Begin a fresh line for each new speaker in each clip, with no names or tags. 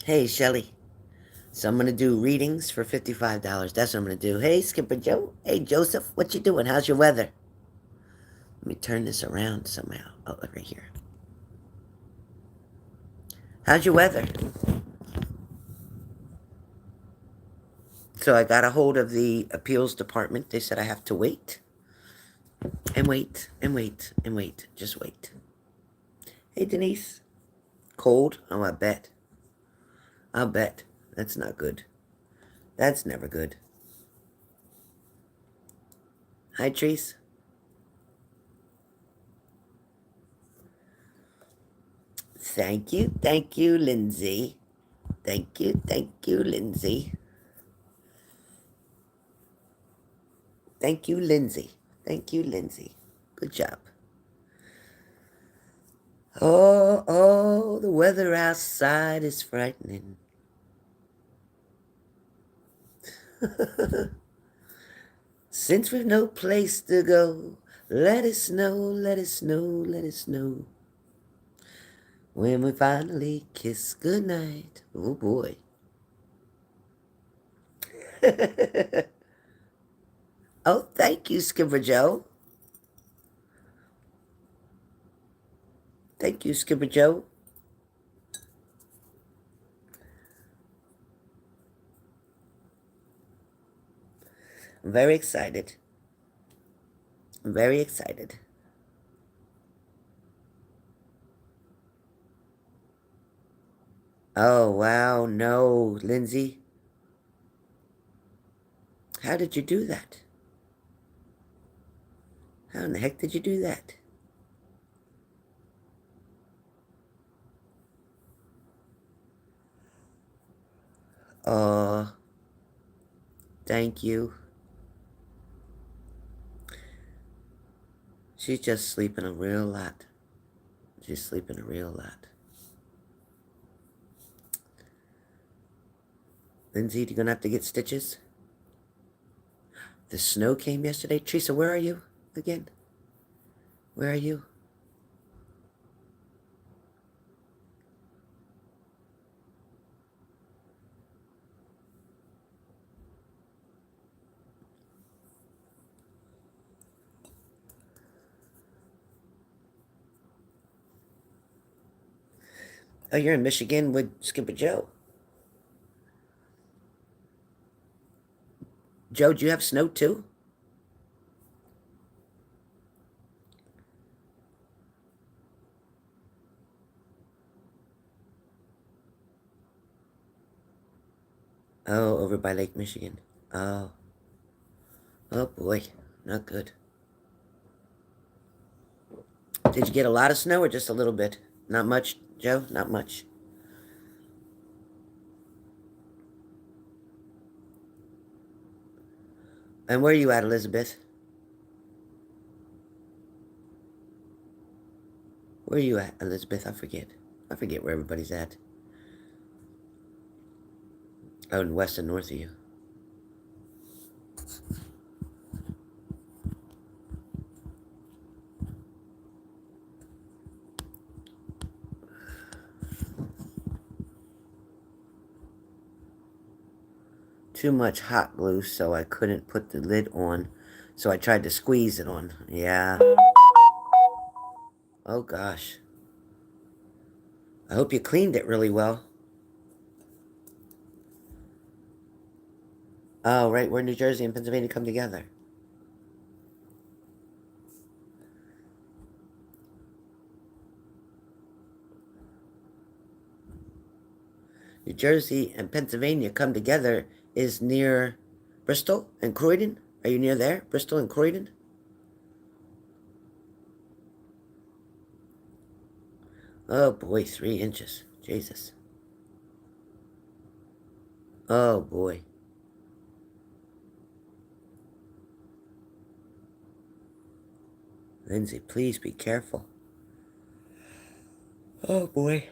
Hey, Shelly. So I'm going to do readings for $55. That's what I'm going to do. Hey, Skipper Joe. Hey, Joseph. What you doing? How's your weather? Let me turn this around somehow. Oh, right here. How's your weather? So I got a hold of the appeals department. They said I have to wait and wait and wait and wait. Just wait. Hey, Denise. Cold? Oh, I bet. I'll bet. That's not good. That's never good. Hi, Trees. Thank you, Lindsay. Thank you, Lindsay. Thank you, Lindsay. Thank you, Lindsay. Good job. Oh, the weather outside is frightening. Since we've no place to go, let it snow, let it snow, let it snow. When we finally kiss goodnight. Oh boy. Oh, thank you, Skipper Joe. Thank you, Skipper Joe. I'm very excited. I'm very excited. Oh, wow. No, Lindsay. How did you do that? How in the heck did you do that? Oh, thank you. She's just sleeping a real lot. She's sleeping a real lot. Lindsay, you're gonna have to get stitches. The snow came yesterday. Teresa, where are you again? Where are you? Oh, you're in Michigan with Skipper Joe. Joe, do you have snow too? Oh, over by Lake Michigan. Oh. Oh boy. Not good. Did you get a lot of snow or just a little bit? Not much, Joe? Not much. And where are you at, Elizabeth? Where are you at, Elizabeth? I forget. I forget where everybody's at. Oh, in west and north of you. Too much hot glue, so I couldn't put the lid on. So I tried to squeeze it on. Yeah. Oh gosh. I hope you cleaned it really well. Oh, right, where New Jersey and Pennsylvania come together. New Jersey and Pennsylvania come together is near Bristol and Croydon. Are you near there? Bristol and Croydon? Oh boy, 3 inches. Jesus. Oh boy. Lindsay, please be careful. Oh boy.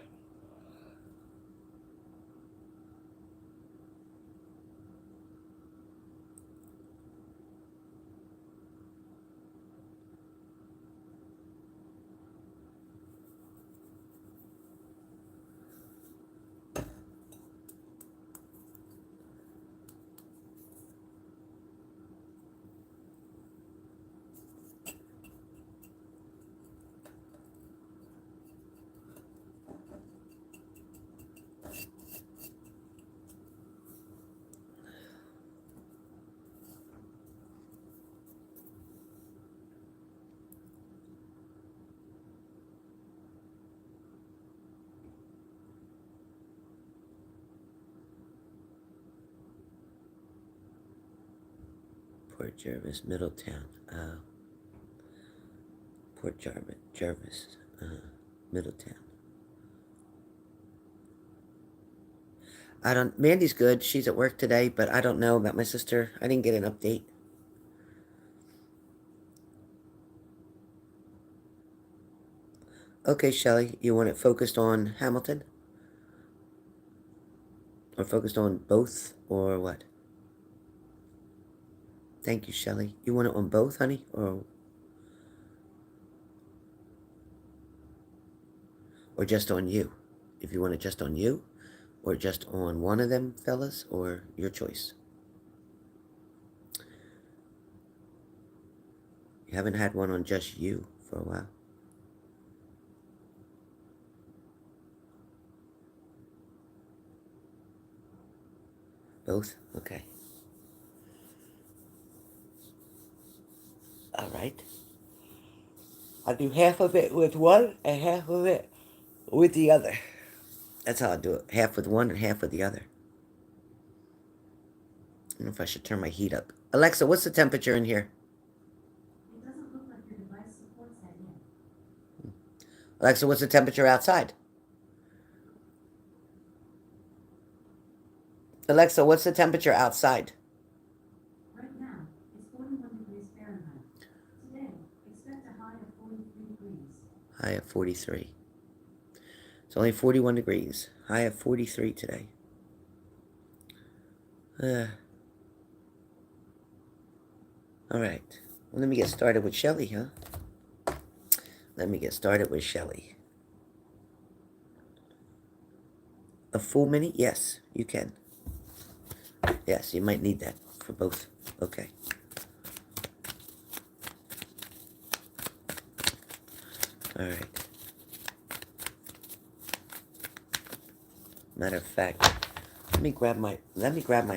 Port Jervis, Middletown. Port Jervis, Middletown. I don't, Mandy's good. She's at work today, but I don't know about my sister. I didn't get an update. Okay, Shelley, you want it focused on Hamilton? Or focused on both, or what? Thank you, Shelley. You want it on both, honey? Or just on you? If you want it just on you, or just on one of them fellas, or your choice. You haven't had one on just you for a while. Both? Okay. All right. I'll do half of it with one and half of it with the other. That's how I do it. Half with one and half with the other. I don't know if I should turn my heat up. Alexa, what's the temperature in here?
It doesn't look like your device supports that yet.
Alexa, what's the temperature outside? Alexa, what's the temperature outside?
Right now, it's 41 degrees Fahrenheit. Today, expect a high of 43 degrees.
High of 43. It's only 41 degrees. High of 43 today. All right. Well, let me get started with Shelley, huh? Let me get started with Shelley. A full minute? Yes, you can. Yes, you might need that for both. Okay. All right. Matter of fact, let me grab my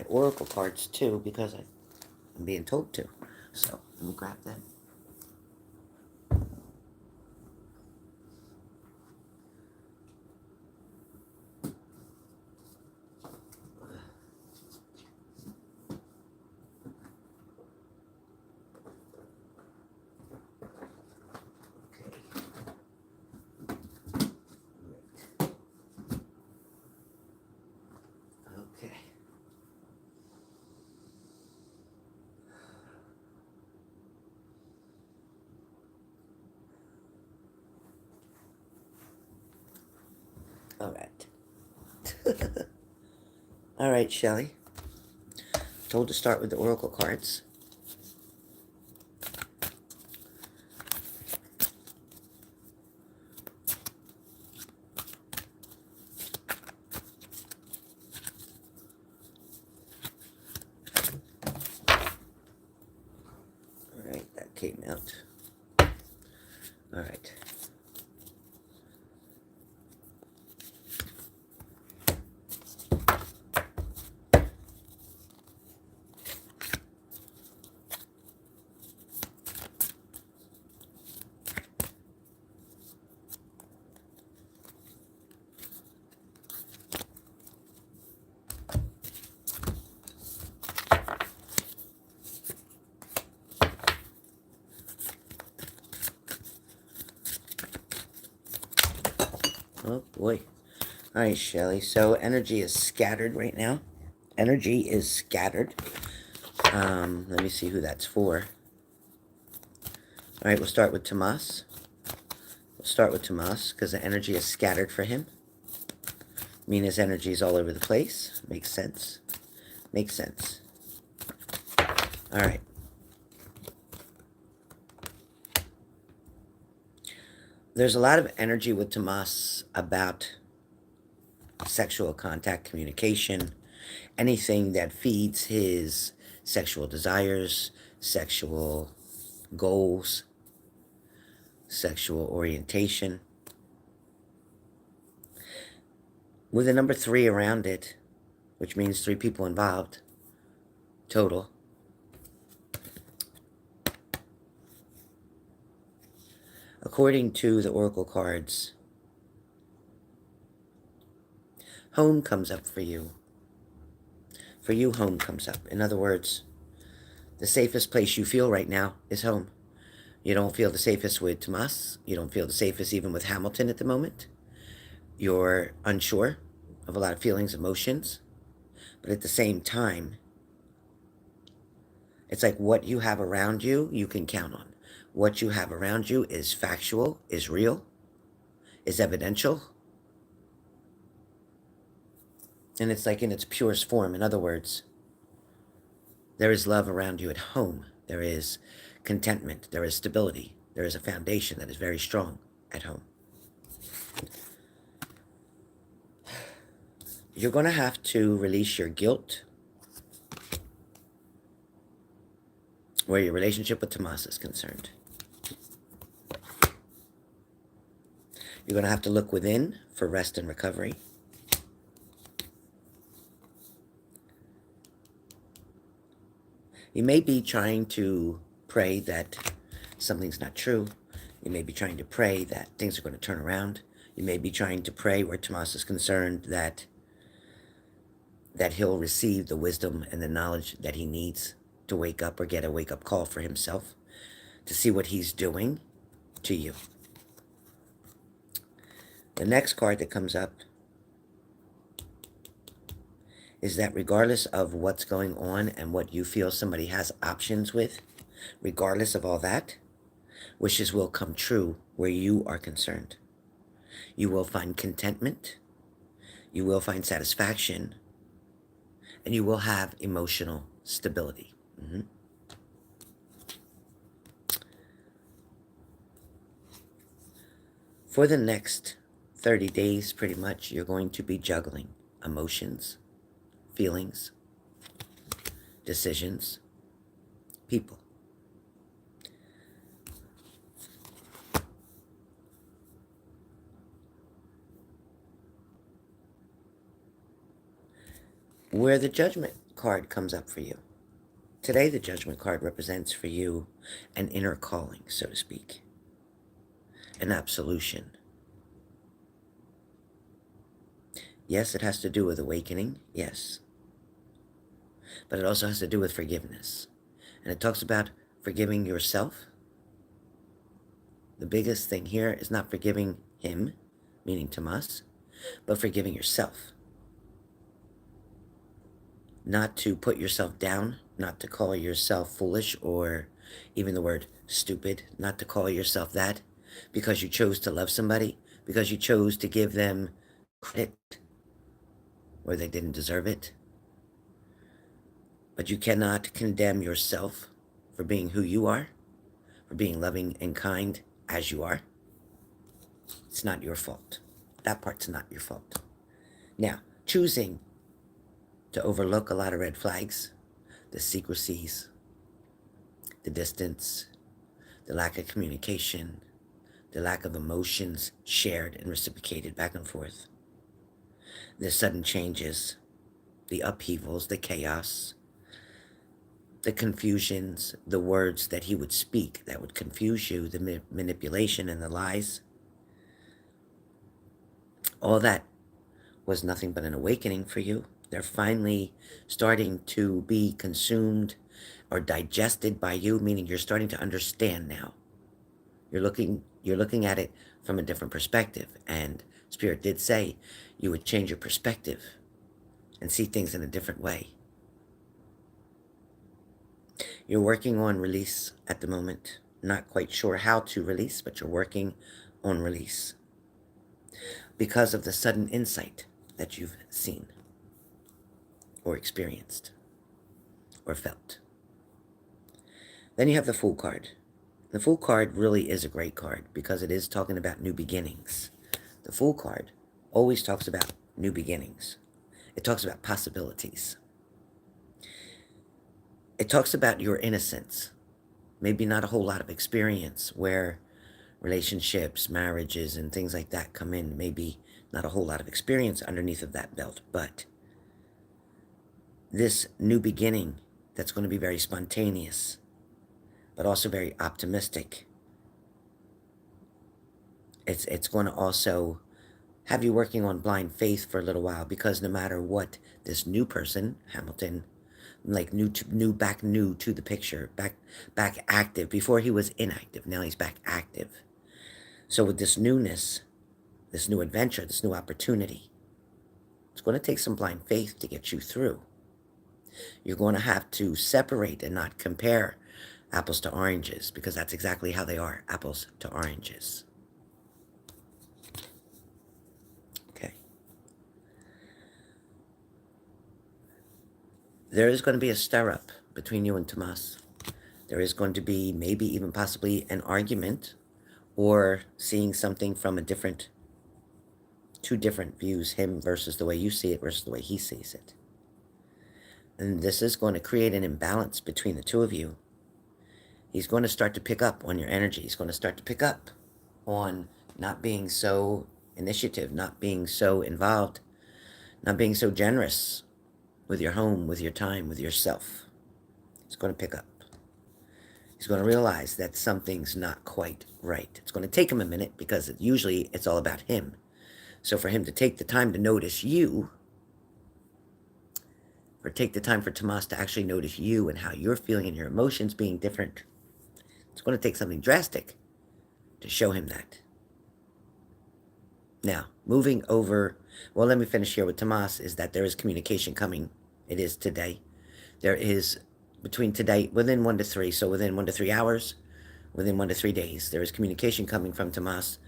oracle cards too, because I'm being told to. So let me grab them. Okay. All right. All right, Shelley. Told to start with the oracle cards. All right, that came out. All right. Oh boy. All right, Shelley. So energy is scattered right now. Energy is scattered. Let me see who that's for. All right, we'll start with Tomas. We'll start with Tomas because the energy is scattered for him. I mean, his energy is all over the place. Makes sense. Makes sense. All right. There's a lot of energy with Tomas about sexual contact, communication, anything that feeds his sexual desires, sexual goals, sexual orientation. With a number 3 around it, which means 3 people involved, total. According to the oracle cards, home comes up for you. For you, home comes up. In other words, The safest place you feel right now is home. You don't feel the safest with Tomas. You don't feel the safest even with Hamilton at the moment. You're unsure of a lot of feelings, emotions. But at the same time, it's like what you have around you, you can count on. What you have around you is factual, is real, is evidential. And it's like in its purest form. In other words, there is love around you at home. There is contentment. There is stability. There is a foundation that is very strong at home. You're going to have to release your guilt where your relationship with Tomas is concerned. You're going to have to look within for rest and recovery. You may be trying to pray that something's not true. You may be trying to pray that things are going to turn around. You may be trying to pray where Tomas is concerned that he'll receive the wisdom and the knowledge that he needs to wake up or get a wake-up call for himself, to see what he's doing to you. The next card that comes up is that regardless of what's going on and what you feel somebody has options with, regardless of all that, wishes will come true where you are concerned. You will find contentment, you will find satisfaction, and you will have emotional stability. For the next 30 days, pretty much, you're going to be juggling emotions, feelings, decisions, people. Where the Judgment card comes up for you. Today, the Judgment card represents for you an inner calling, so to speak, an absolution. Yes, it has to do with awakening, yes. But it also has to do with forgiveness. And it talks about forgiving yourself. The biggest thing here is not forgiving him, meaning Tomas, but forgiving yourself. Not to put yourself down, not to call yourself foolish or even the word stupid, not to call yourself that because you chose to love somebody, because you chose to give them credit where they didn't deserve it. But you cannot condemn yourself for being who you are, for being loving and kind as you are. It's not your fault. That part's not your fault. Now, choosing to overlook a lot of red flags, the secrecies, the distance, the lack of communication, the lack of emotions shared and reciprocated back and forth, the sudden changes, the upheavals, the chaos, the confusions, the words that he would speak that would confuse you, the manipulation and the lies. All that was nothing but an awakening for you. They're finally starting to be consumed or digested by you, meaning you're starting to understand now. You're looking at it from a different perspective. And Spirit did say you would change your perspective and see things in a different way. You're working on release at the moment. Not quite sure how to release, but you're working on release because of the sudden insight that you've seen or experienced or felt. Then you have the Fool card. The Fool card really is a great card because it is talking about new beginnings. The Fool card always talks about new beginnings. It talks about possibilities. It talks about your innocence. Maybe not a whole lot of experience where relationships, marriages, and things like that come in. Maybe not a whole lot of experience underneath of that belt, but this new beginning that's going to be very spontaneous, but also very optimistic. It's going to also have you working on blind faith for a little while, because no matter what this new person, Hamilton, like new to the picture, back active. Before he was inactive, now he's back active. So with this newness, this new adventure, this new opportunity, it's going to take some blind faith to get you through. You're going to have to separate and not compare apples to oranges, because that's exactly how they are, apples to oranges. Okay. There is going to be a stir-up between you and Tomas. There is going to be maybe even possibly an argument, or seeing something from two different views, him versus the way you see it versus the way he sees it. And this is going to create an imbalance between the two of you. He's going to start to pick up on your energy. He's going to start to pick up on not being so initiative, not being so involved, not being so generous with your home, with your time, with yourself. He's going to pick up. He's going to realize that something's not quite right. It's going to take him a minute, because usually it's all about him. So for him to take the time to notice you, or take the time for Tomas to actually notice you and how you're feeling and your emotions being different, it's going to take something drastic to show him that. Now, moving over, well, let me finish here with Tomas, is that there is communication coming. It is today. There is, between today, within 1 to 3, so within 1 to 3 hours, within 1 to 3 days, there is communication coming from Tomas.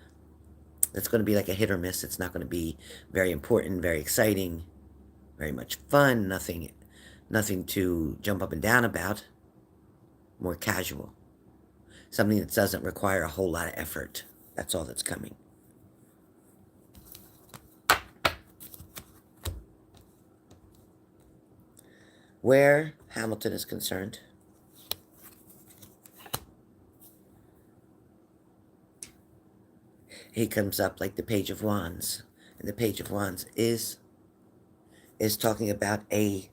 That's going to be like a hit or miss. It's not going to be very important, very exciting, very much fun, nothing to jump up and down about. More casual. Something that doesn't require a whole lot of effort. That's all that's coming. Where Hamilton is concerned, he comes up like the Page of Wands. And the Page of Wands is talking about a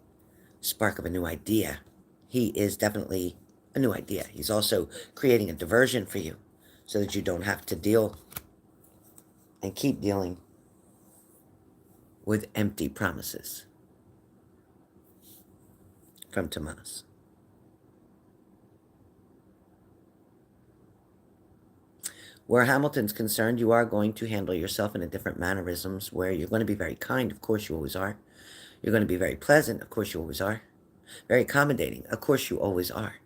spark of a new idea. He is definitely a new idea. He's also creating a diversion for you, so that you don't have to deal and keep dealing with empty promises from Tomas. Where Hamilton's concerned, you are going to handle yourself in a different mannerisms, where you're going to be very kind. Of course you always are. You're going to be very pleasant. Of course you always are. Very accommodating. Of course you always are.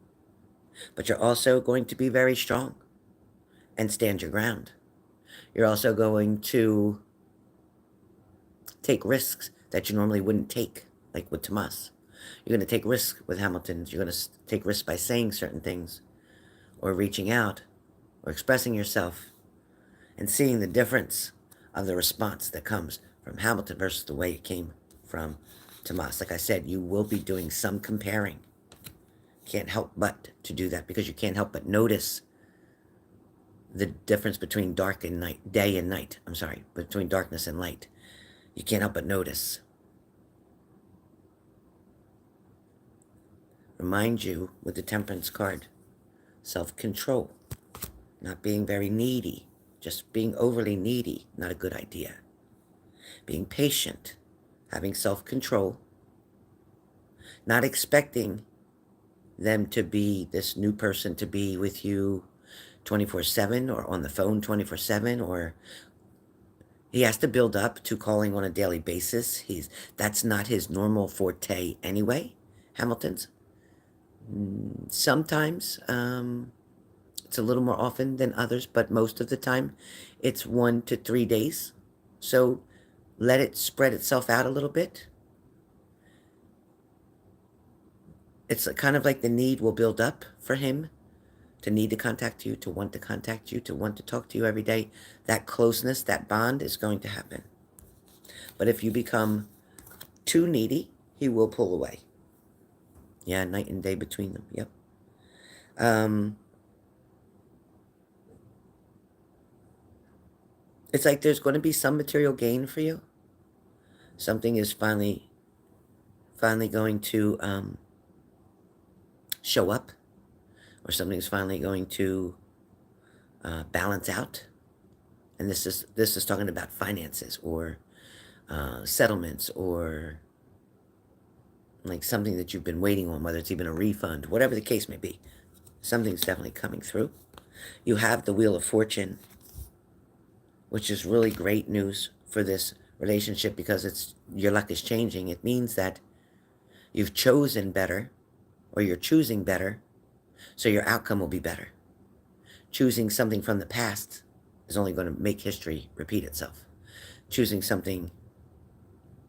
But you're also going to be very strong and stand your ground. You're also going to take risks that you normally wouldn't take, like with Tomas. You're going to take risks with Hamilton. You're going to take risks by saying certain things, or reaching out, or expressing yourself, and seeing the difference of the response that comes from Hamilton versus the way it came from Tomas. Like I said, you will be doing some comparing. Can't help but to do that, because you can't help but notice the difference between dark and night, day and night. I'm sorry, between darkness and light. You can't help but notice. Remind you with the Temperance card, self-control, not being very needy, just being overly needy, not a good idea. Being patient, having self-control, not expecting them to be, this new person to be with you 24/7 or on the phone 24/7, or he has to build up to calling on a daily basis. That's not his normal forte anyway, Hamilton's. Sometimes it's a little more often than others, but most of the time it's 1 to 3 days. So let it spread itself out a little bit. It's kind of like the need will build up for him to need to contact you, to want to contact you, to want to talk to you every day. That closeness, that bond is going to happen. But if you become too needy, he will pull away. Yeah, night and day between them. Yep. It's like there's going to be some material gain for you. Something is finally going to show up, or something is finally going to balance out. And this is talking about finances, or settlements, or like something that you've been waiting on, whether it's even a refund, whatever the case may be. Something's definitely coming through. You have the Wheel of Fortune, which is really great news for this relationship because it's your luck is changing. It means that you've chosen better, or you're choosing better, so your outcome will be better. Choosing something from the past is only going to make history repeat itself. Choosing something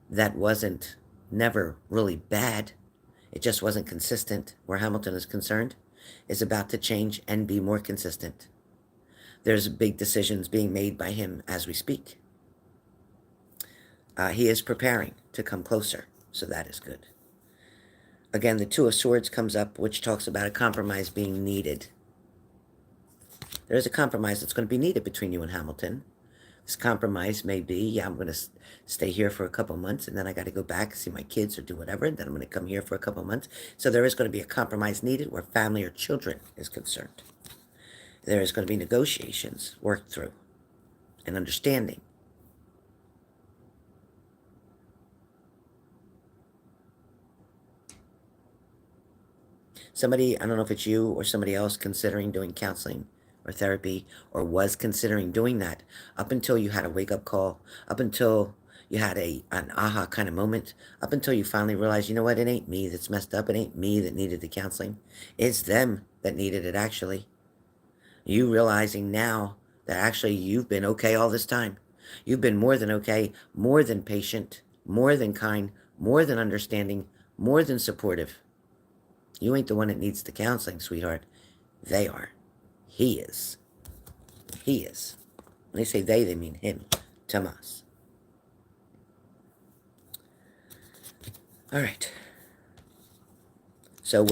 that wasn't never really bad, it just wasn't consistent, where Hamilton is concerned, is about to change and be more consistent. There's big decisions being made by him as we speak. He is preparing to come closer, so that is good. Again, the Two of Swords comes up, which talks about a compromise being needed. There is a compromise that's going to be needed between you and Hamilton. This compromise may be, yeah, I'm going to stay here for a couple months, and then I got to go back and see my kids or do whatever, and then I'm going to come here for a couple months. So there is going to be a compromise needed where family or children is concerned. There is going to be negotiations worked through and understanding. Somebody, I don't know if it's you or somebody else, considering doing counseling or therapy, or was considering doing that, up until you had a wake-up call, up until you had an aha kind of moment, up until you finally realized, you know what, it ain't me that's messed up, it ain't me that needed the counseling, it's them that needed it actually. You realizing now that actually you've been okay all this time. You've been more than okay, more than patient, more than kind, more than understanding, more than supportive. You ain't the one that needs the counseling, sweetheart. They are. He is. He is. When they say they mean him, Tomas. All right. So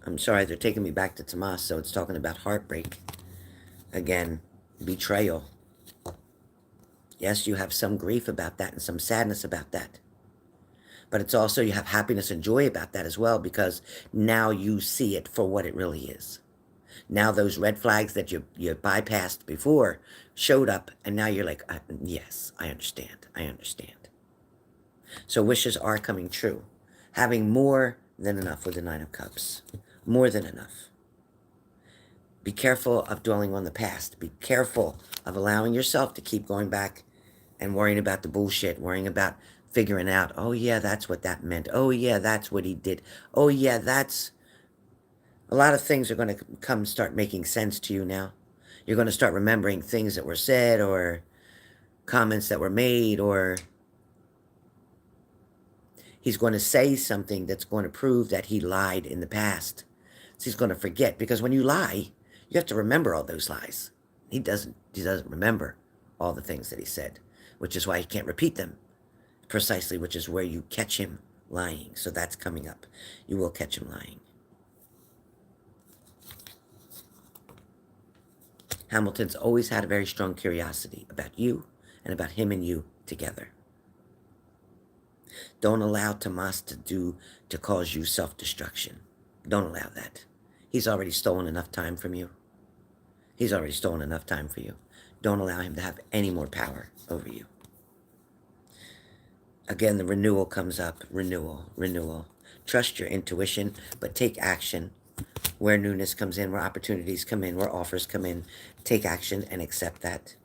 I'm sorry, they're taking me back to Tomas, so it's talking about heartbreak. Again, betrayal. Yes, you have some grief about that and some sadness about that. But it's also, you have happiness and joy about that as well, because now you see it for what it really is. Now those red flags that you bypassed before showed up, and now you're like, yes, I understand. I understand. So wishes are coming true. Having more than enough with the Nine of Cups. More than enough. Be careful of dwelling on the past. Be careful of allowing yourself to keep going back and worrying about the bullshit, worrying about figuring out, oh yeah, that's what that meant. Oh yeah, that's what he did. Oh yeah, that's... A lot of things are going to start making sense to you now. You're going to start remembering things that were said, or comments that were made, or he's going to say something that's going to prove that he lied in the past. So he's going to forget, because when you lie, you have to remember all those lies. He doesn't remember all the things that he said, which is why he can't repeat them precisely, which is where you catch him lying. So that's coming up. You will catch him lying. Hamilton's always had a very strong curiosity about you and about him and you together. Don't allow Tomas to cause you self-destruction. Don't allow that. He's already stolen enough time from you. He's already stolen enough time for you. Don't allow him to have any more power over you. Again, the renewal comes up. Renewal, renewal. Trust your intuition, but take action. Where newness comes in, where opportunities come in, where offers come in, take action and accept that.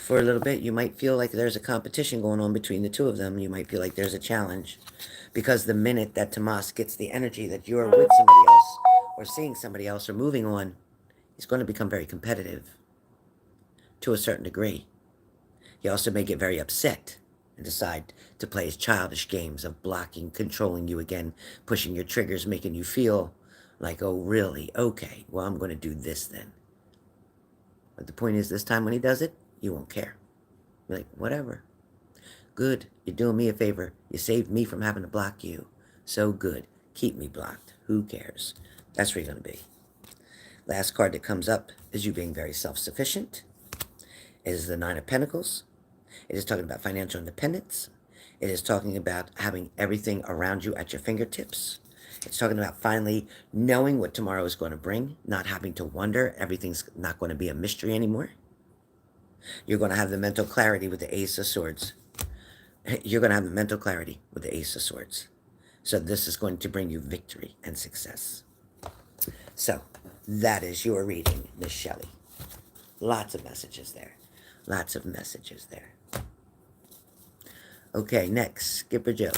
For a little bit, you might feel like there's a competition going on between the two of them. You might feel like there's a challenge, because the minute that Tomas gets the energy that you're with somebody else, or seeing somebody else, or moving on, he's going to become very competitive to a certain degree. He also may get very upset and decide to play his childish games of blocking, controlling you again, pushing your triggers, making you feel like, oh, really? Okay, well, I'm going to do this then. But the point is, this time when he does it, you won't care. You're like, whatever. Good, you're doing me a favor. You saved me from having to block you. So good. Keep me blocked. Who cares? That's where you're going to be. Last card that comes up is you being very self-sufficient. It is the Nine of Pentacles. It is talking about financial independence. It is talking about having everything around you at your fingertips. It's talking about finally knowing what tomorrow is going to bring, not having to wonder. Everything's not going to be a mystery anymore. You're going to have the mental clarity with the Ace of Swords. You're going to have the mental clarity with the Ace of Swords. So this is going to bring you victory and success. So that is your reading, Miss Shelley. Lots of messages there. Lots of messages there. Okay, next, Skipper Joe.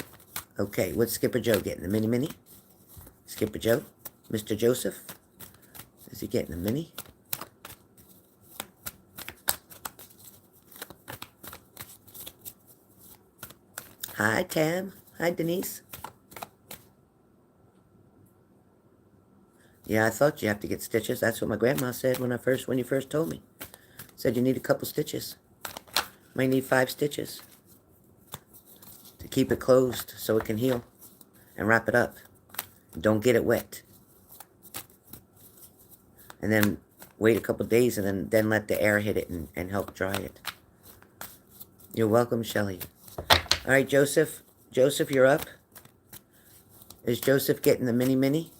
Okay, what's Skipper Joe getting? A mini? Skipper Joe? Mr. Joseph? Is he getting a mini? Hi, Tam. Hi, Denise. Yeah, I thought you have to get stitches. That's what my grandma said when you first told me. Said you need a couple stitches. Might need 5 stitches to keep it closed so it can heal, and wrap it up. Don't get it wet. And then wait a couple days and then let the air hit it and help dry it. You're welcome, Shelley. All right, Joseph. Joseph, you're up. Is Joseph getting the mini?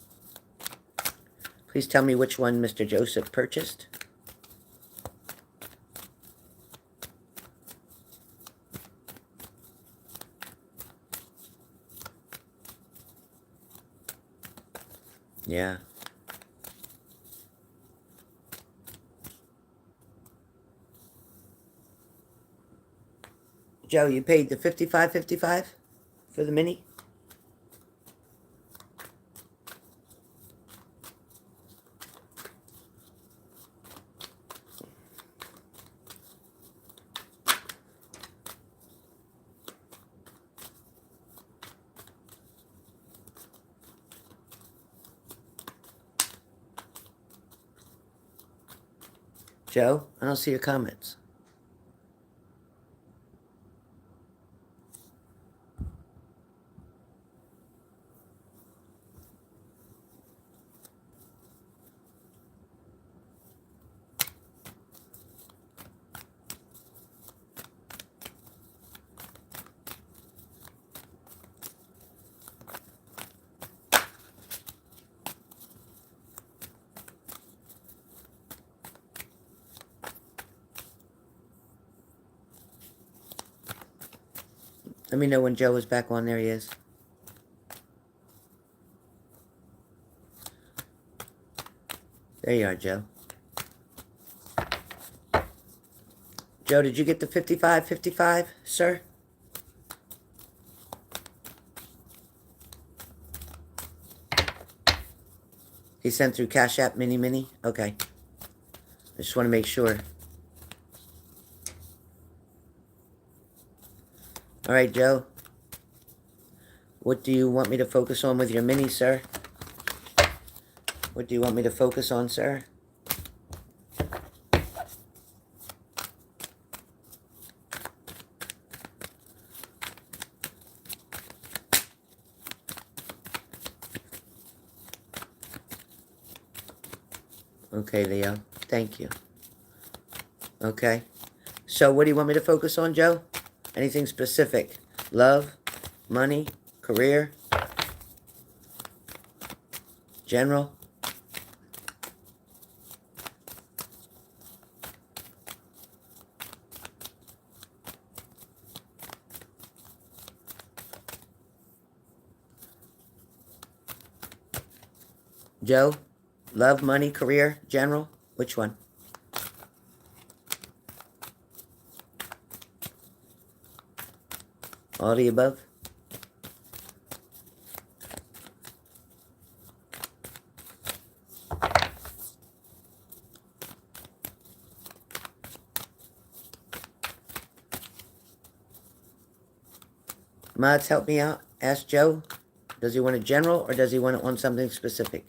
Please tell me which one Mr. Joseph purchased. Yeah. Joe, you paid the $55.55 for the mini? Joe, I don't see your comments. Let me know when Joe is back on. There he is. There you are, Joe. Joe, did you get the $55.55, sir? He sent through Cash App mini? Okay. I just want to make sure. All right, Joe. What do you want me to focus on with your mini, sir? What do you want me to focus on, sir? Okay, Leo. Thank you. Okay. So what do you want me to focus on, Joe? Anything specific? Love? Money? Career? General? Joe? Love, money, career, general? Which one? All the above? Mods, help me out. Ask Joe. Does he want a general or does he want it on something specific?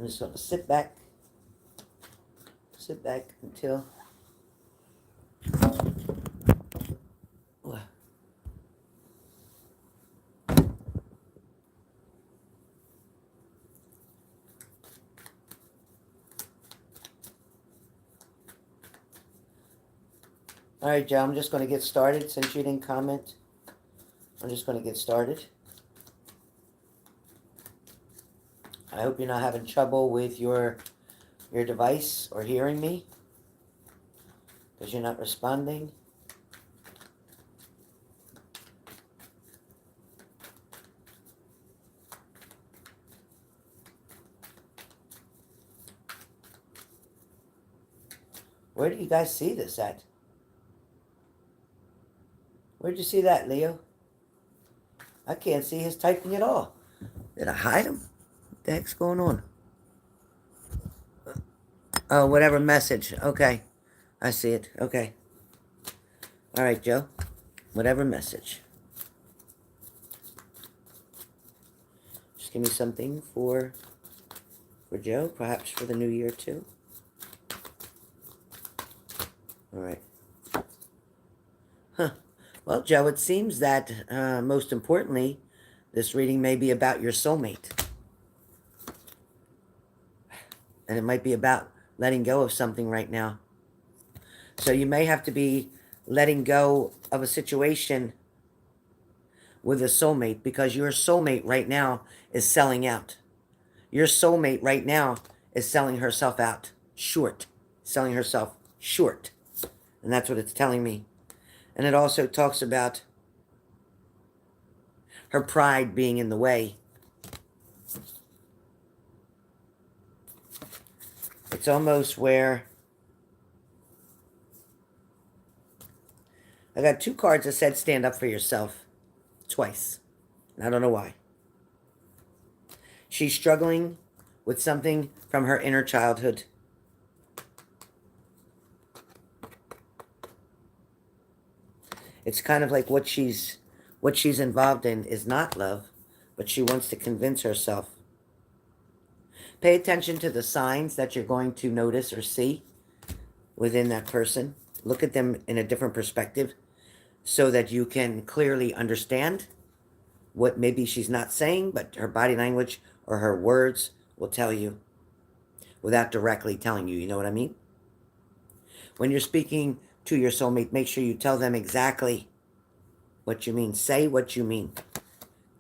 I'm just going to sit back until... All right, Joe, I'm just going to get started since you didn't comment. I'm just going to get started. I hope you're not having trouble with your device or hearing me because you're not responding. Where do you guys see this at? Where'd you see that, Leo? I can't see his typing at all. Did I hide him? What the heck's going on? Oh, whatever message. Okay. I see it. Okay. All right, Joe. Whatever message. Just give me something for Joe, perhaps for the new year too. All right. Huh. Well, Joe, it seems that most importantly, this reading may be about your soulmate. And it might be about letting go of something right now. So you may have to be letting go of a situation with a soulmate because your soulmate right now is selling out. Your soulmate right now is selling herself out short. Selling herself short. And that's what it's telling me. And it also talks about her pride being in the way. It's almost where I got two cards that said stand up for yourself twice. And I don't know why. She's struggling with something from her inner childhood. It's kind of like what she's involved in is not love, but she wants to convince herself. Pay attention to the signs that you're going to notice or see within that person. Look at them in a different perspective so that you can clearly understand what maybe she's not saying, but her body language or her words will tell you without directly telling you. You know what I mean? When you're speaking to your soulmate, make sure you tell them exactly what you mean. Say what you mean.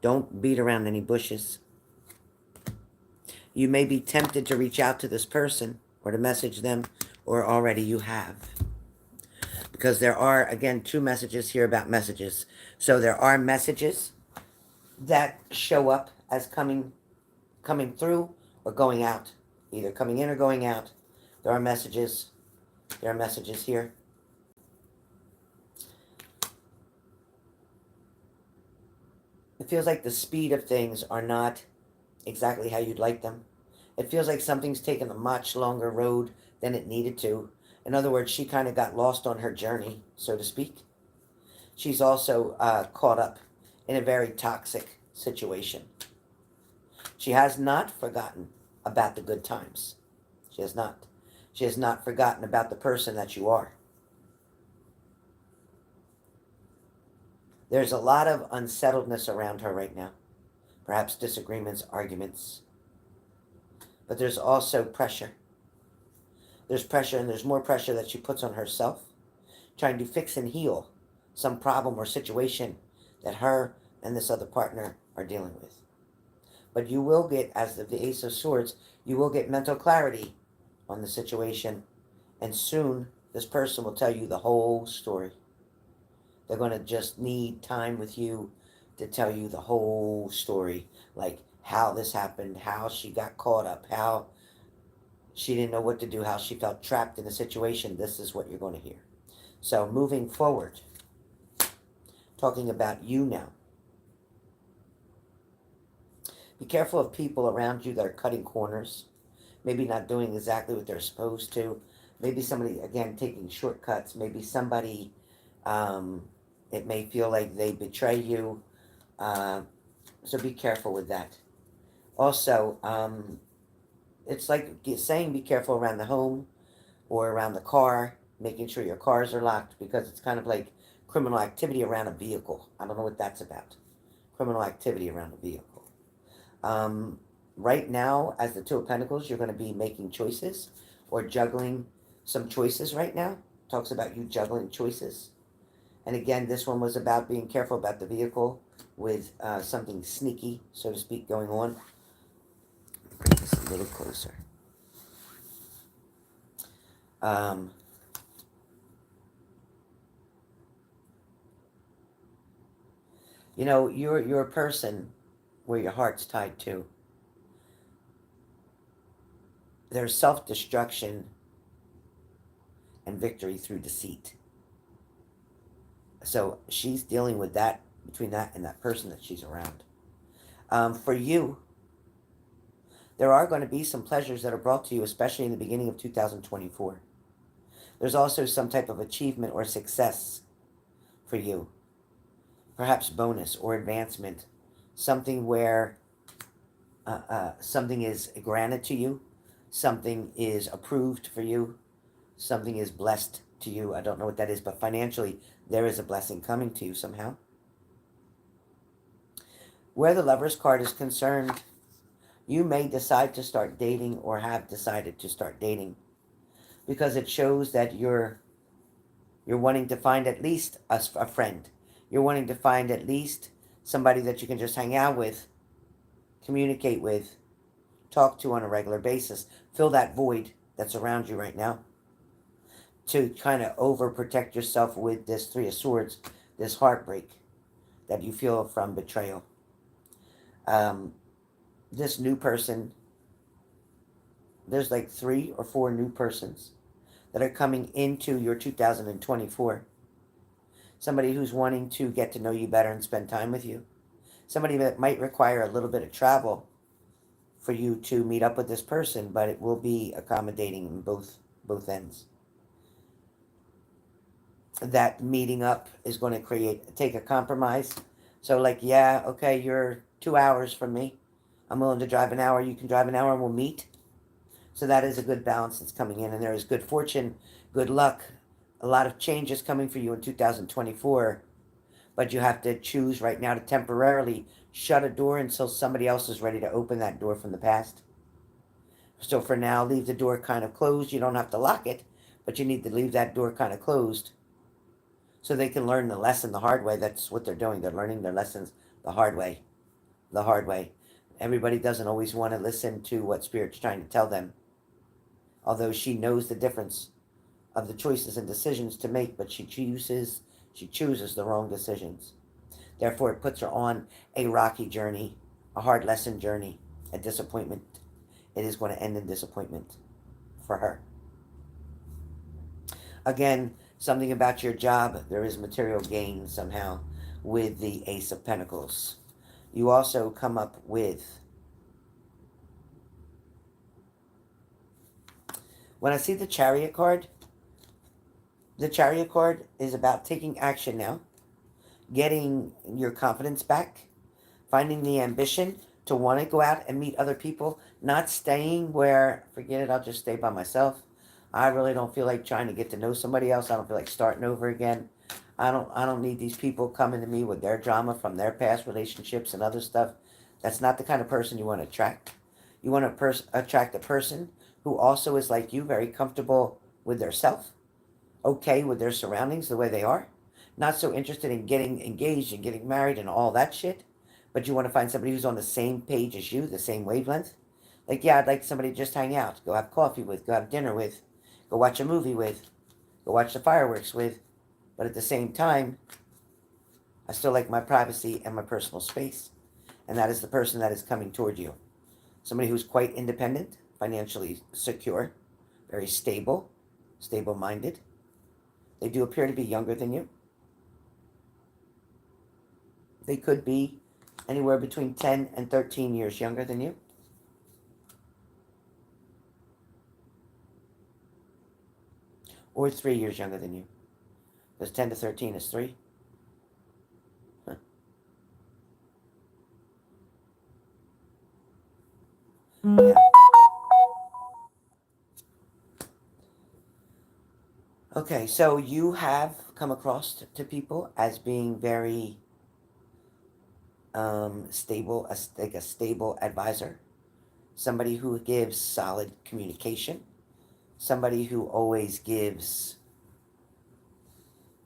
Don't beat around any bushes. You may be tempted to reach out to this person or to message them, or already you have. Because there are, again, two messages here about messages. So there are messages that show up as coming through or going out. Either coming in or going out. There are messages. There are messages here. It feels like the speed of things are not exactly how you'd like them. It feels like something's taken a much longer road than it needed to. In other words, she kind of got lost on her journey, so to speak. She's also caught up in a very toxic situation. She has not forgotten about the good times. She has not. She has not forgotten about the person that you are. There's a lot of unsettledness around her right now. Perhaps disagreements, arguments. But there's also pressure. There's pressure, and there's more pressure that she puts on herself, trying to fix and heal some problem or situation that her and this other partner are dealing with. But you will get, as the Ace of Swords, you will get mental clarity on the situation, and soon this person will tell you the whole story. They're going to just need time with you to tell you the whole story, like how this happened, how she got caught up, how she didn't know what to do, how she felt trapped in a situation. This is what you're going to hear. So moving forward, talking about you now. Be careful of people around you that are cutting corners, maybe not doing exactly what they're supposed to. Maybe somebody, again, taking shortcuts. Maybe somebody, it may feel like they betray you. So be careful with that. Also, It's like saying be careful around the home or around the car, making sure your cars are locked, because it's kind of like criminal activity around a vehicle. I don't know what that's about. Criminal activity around a vehicle. Um, right now, as the Two of Pentacles, you're going to be making choices or juggling some choices right now. Talks about you juggling choices. And again, this one was about being careful about the vehicle with something sneaky, so to speak, going on. Bring this a little closer. Um, you know, you're a person where your heart's tied to. There's self-destruction and victory through deceit. So she's dealing with that, between that and that person that she's around. For you, there are going to be some pleasures that are brought to you, especially in the beginning of 2024. There's also some type of achievement or success for you. Perhaps bonus or advancement. Something where something is granted to you. Something is approved for you. Something is blessed to you. I don't know what that is, but financially, there is a blessing coming to you somehow. Where the Lover's card is concerned, you may decide to start dating or have decided to start dating, because it shows that you're wanting to find at least a friend. You're wanting to find at least somebody that you can just hang out with, communicate with, talk to on a regular basis. Fill that void that's around you right now. To kind of overprotect yourself with this Three of Swords, this heartbreak that you feel from betrayal. This new person, there's like 3 or 4 new persons that are coming into your 2024. Somebody who's wanting to get to know you better and spend time with you. Somebody that might require a little bit of travel for you to meet up with this person, but it will be accommodating in both ends. That meeting up is going to take a compromise. So like, yeah, okay, you're 2 hours from me. I'm willing to drive an hour. You can drive an hour and we'll meet. So that is a good balance that's coming in. And there is good fortune, good luck, a lot of changes coming for you in 2024. But you have to choose right now to temporarily shut a door until somebody else is ready to open that door from the past. So for now, leave the door kind of closed. You don't have to lock it, but you need to leave that door kind of closed so they can learn the lesson the hard way. That's what they're doing. They're learning their lessons the hard way. The hard way. Everybody doesn't always want to listen to what Spirit's trying to tell them. Although she knows the difference of the choices and decisions to make, but she chooses the wrong decisions. Therefore, it puts her on a rocky journey, a hard lesson journey, a disappointment. It is going to end in disappointment for her. Again, something about your job, there is material gain somehow with the Ace of Pentacles. You also come up with, when I see the Chariot card is about taking action now, getting your confidence back, finding the ambition to want to go out and meet other people, not staying where, forget it, I'll just stay by myself. I really don't feel like trying to get to know somebody else. I don't feel like starting over again. I don't need these people coming to me with their drama from their past relationships and other stuff. That's not the kind of person you want to attract. You want to attract a person who also is like you, very comfortable with their self, okay with their surroundings the way they are, not so interested in getting engaged and getting married and all that shit, but you want to find somebody who's on the same page as you, the same wavelength. Like, yeah, I'd like somebody to just hang out, go have coffee with, go have dinner with, go watch a movie with, go watch the fireworks with. But at the same time, I still like my privacy and my personal space. And that is the person that is coming toward you. Somebody who's quite independent, financially secure, very stable, stable-minded. They do appear to be younger than you. They could be anywhere between 10 and 13 years younger than you. Or 3 years younger than you. Because 10 to 13 is 3. Huh. Yeah. Okay, so you have come across to people as being very stable, like a stable advisor, somebody who gives solid communication, somebody who always gives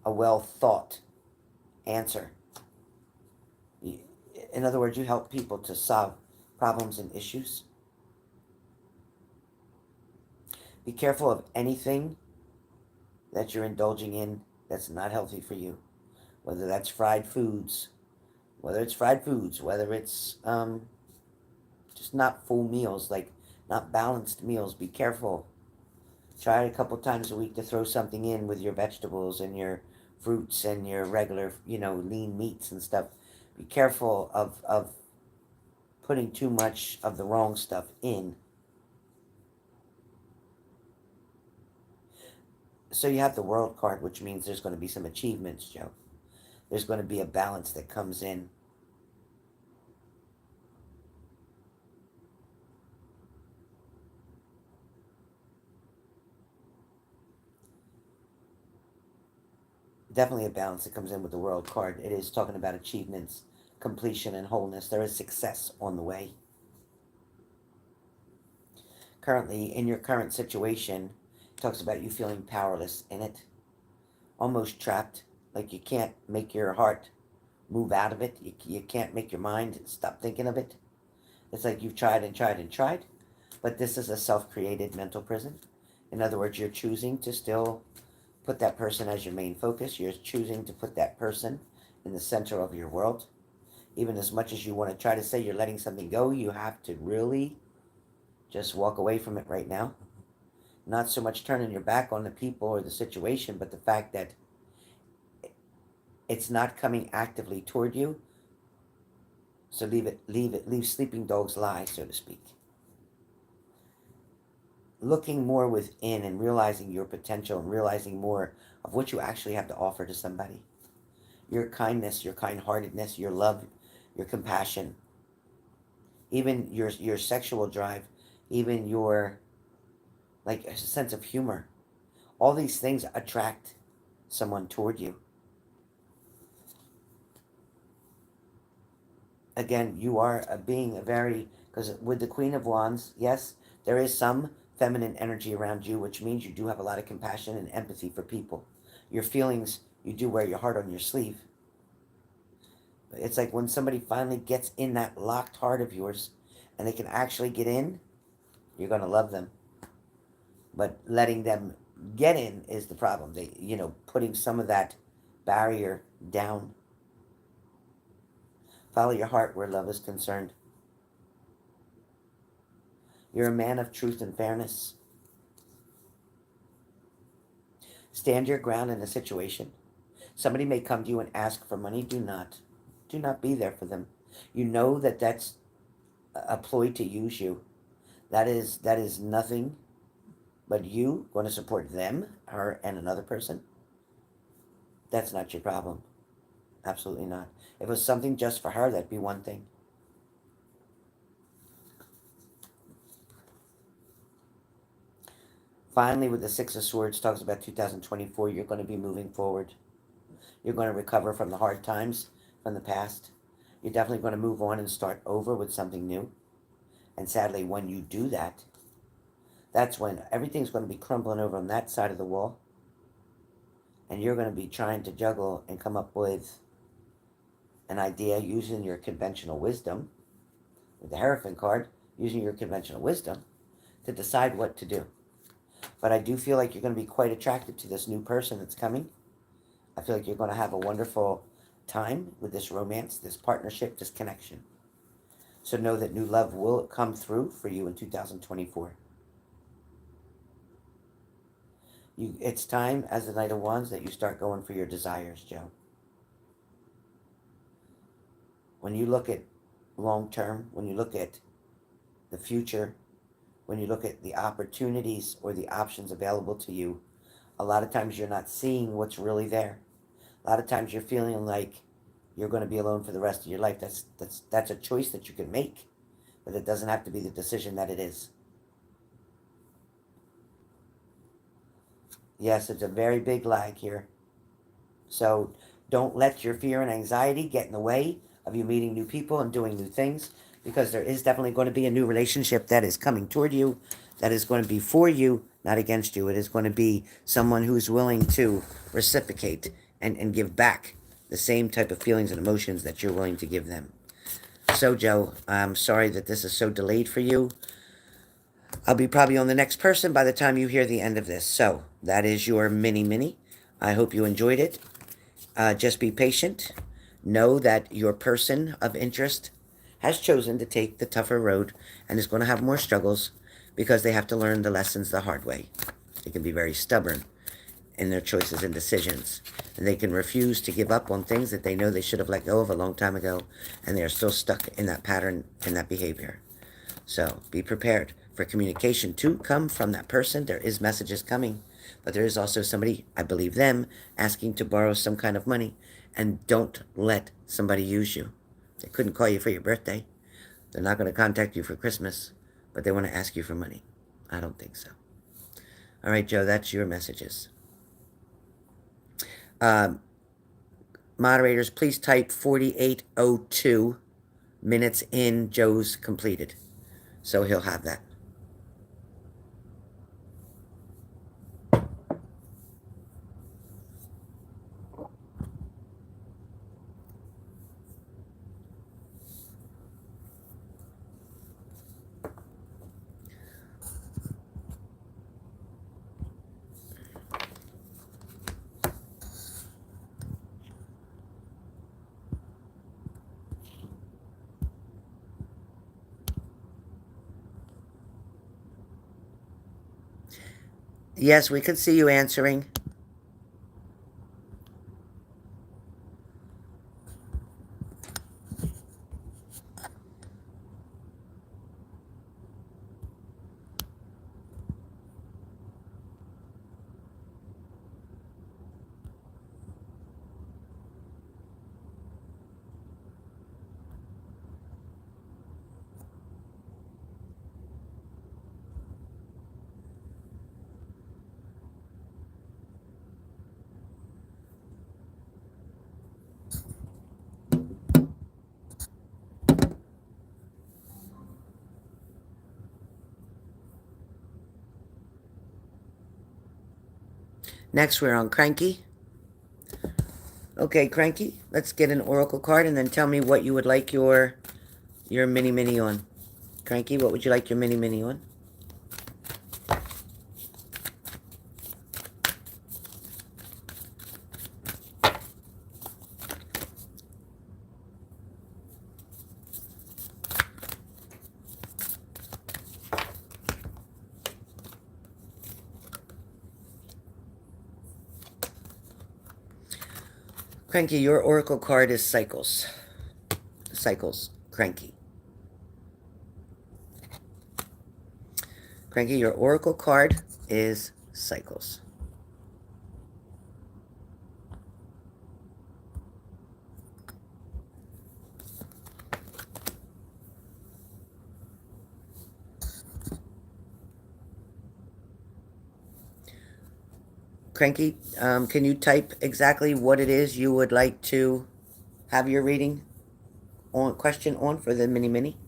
a well thought answer. In other words, you help people to solve problems and issues. Be careful of anything that you're indulging in that's not healthy for you, whether that's fried foods, whether it's just not full meals, like not balanced meals. Be careful. Try a couple times a week to throw something in with your vegetables and your fruits and your regular, lean meats and stuff. Be careful of putting too much of the wrong stuff in. So you have the world card, which means there's going to be some achievements, Joe. There's going to be a balance that comes in. Definitely a balance that comes in with the world card. It is talking about achievements, completion, and wholeness. There is success on the way. Currently, in your current situation, it talks about you feeling powerless in it, almost trapped, like you can't make your heart move out of it. You can't make your mind stop thinking of it. It's like you've tried and tried and tried, but this is a self-created mental prison. In other words, you're choosing to still put that person as your main focus. You're choosing to put that person in the center of your world. Even as much as you want to try to say you're letting something go, you have to really just walk away from it right now. Not so much turning your back on the people or the situation, but the fact that it's not coming actively toward you. So leave sleeping dogs lie, so to speak. Looking more within and realizing your potential and realizing more of what you actually have to offer to somebody. Your kindness, your kind-heartedness, your love, your compassion, even your sexual drive, even your like a sense of humor. All these things attract someone toward you. Again, you are being a very, because with the Queen of Wands, yes, there is some feminine energy around you, which means you do have a lot of compassion and empathy for people. Your feelings, you do wear your heart on your sleeve. It's like when somebody finally gets in that locked heart of yours and they can actually get in, you're going to love them. But letting them get in is the problem. They, putting some of that barrier down. Follow your heart where love is concerned. You're a man of truth and fairness. Stand your ground in a situation. Somebody may come to you and ask for money. Do not be there for them. You know that that's a ploy to use you. That is nothing but you going to support them, her, and another person. That's not your problem. Absolutely not. If it was something just for her, that'd be one thing. Finally, with the Six of Swords, talks about 2024, you're going to be moving forward. You're going to recover from the hard times from the past. You're definitely going to move on and start over with something new. And sadly, when you do that, that's when everything's going to be crumbling over on that side of the wall. And you're going to be trying to juggle and come up with an idea using your conventional wisdom, with the Hierophant card, using your conventional wisdom to decide what to do. But I do feel like you're going to be quite attracted to this new person that's coming. I feel like you're going to have a wonderful time with this romance, this partnership, this connection. So know that new love will come through for you in 2024. It's time, as the Knight of Wands, that you start going for your desires, Joe. When you look at long term, when you look at the future, when you look at the opportunities or the options available to you, a lot of times you're not seeing what's really there. A lot of times you're feeling like you're going to be alone for the rest of your life. That's a choice that you can make, but it doesn't have to be the decision that it is. Yes, it's a very big lag here. So don't let your fear and anxiety get in the way of you meeting new people and doing new things, because there is definitely going to be a new relationship that is coming toward you, that is going to be for you, not against you. It is going to be someone who's willing to reciprocate and give back the same type of feelings and emotions that you're willing to give them. So, Joe, I'm sorry that this is so delayed for you. I'll be probably on the next person by the time you hear the end of this. So, that is your mini. I hope you enjoyed it. Just be patient. Know that your person of interest has chosen to take the tougher road and is going to have more struggles because they have to learn the lessons the hard way. They can be very stubborn in their choices and decisions. And they can refuse to give up on things that they know they should have let go of a long time ago, and they are still stuck in that pattern and that behavior. So be prepared for communication to come from that person. There is messages coming, but there is also somebody, I believe them, asking to borrow some kind of money. And don't let somebody use you. They couldn't call you for your birthday. They're not going to contact you for Christmas, but they want to ask you for money. I don't think so. All right, Joe, that's your messages. Moderators, please type 4802 minutes in Joe's completed. So he'll have that. Yes, we could see you answering. Next, we're on Cranky. Okay, Cranky, let's get an oracle card and then tell me what you would like your mini on. Cranky, what would you like your mini on? Cranky, your oracle card is Cycles. Cycles, Cranky. Cranky, your oracle card is Cycles. Cranky, can you type exactly what it is you would like to have your reading on question on for the mini?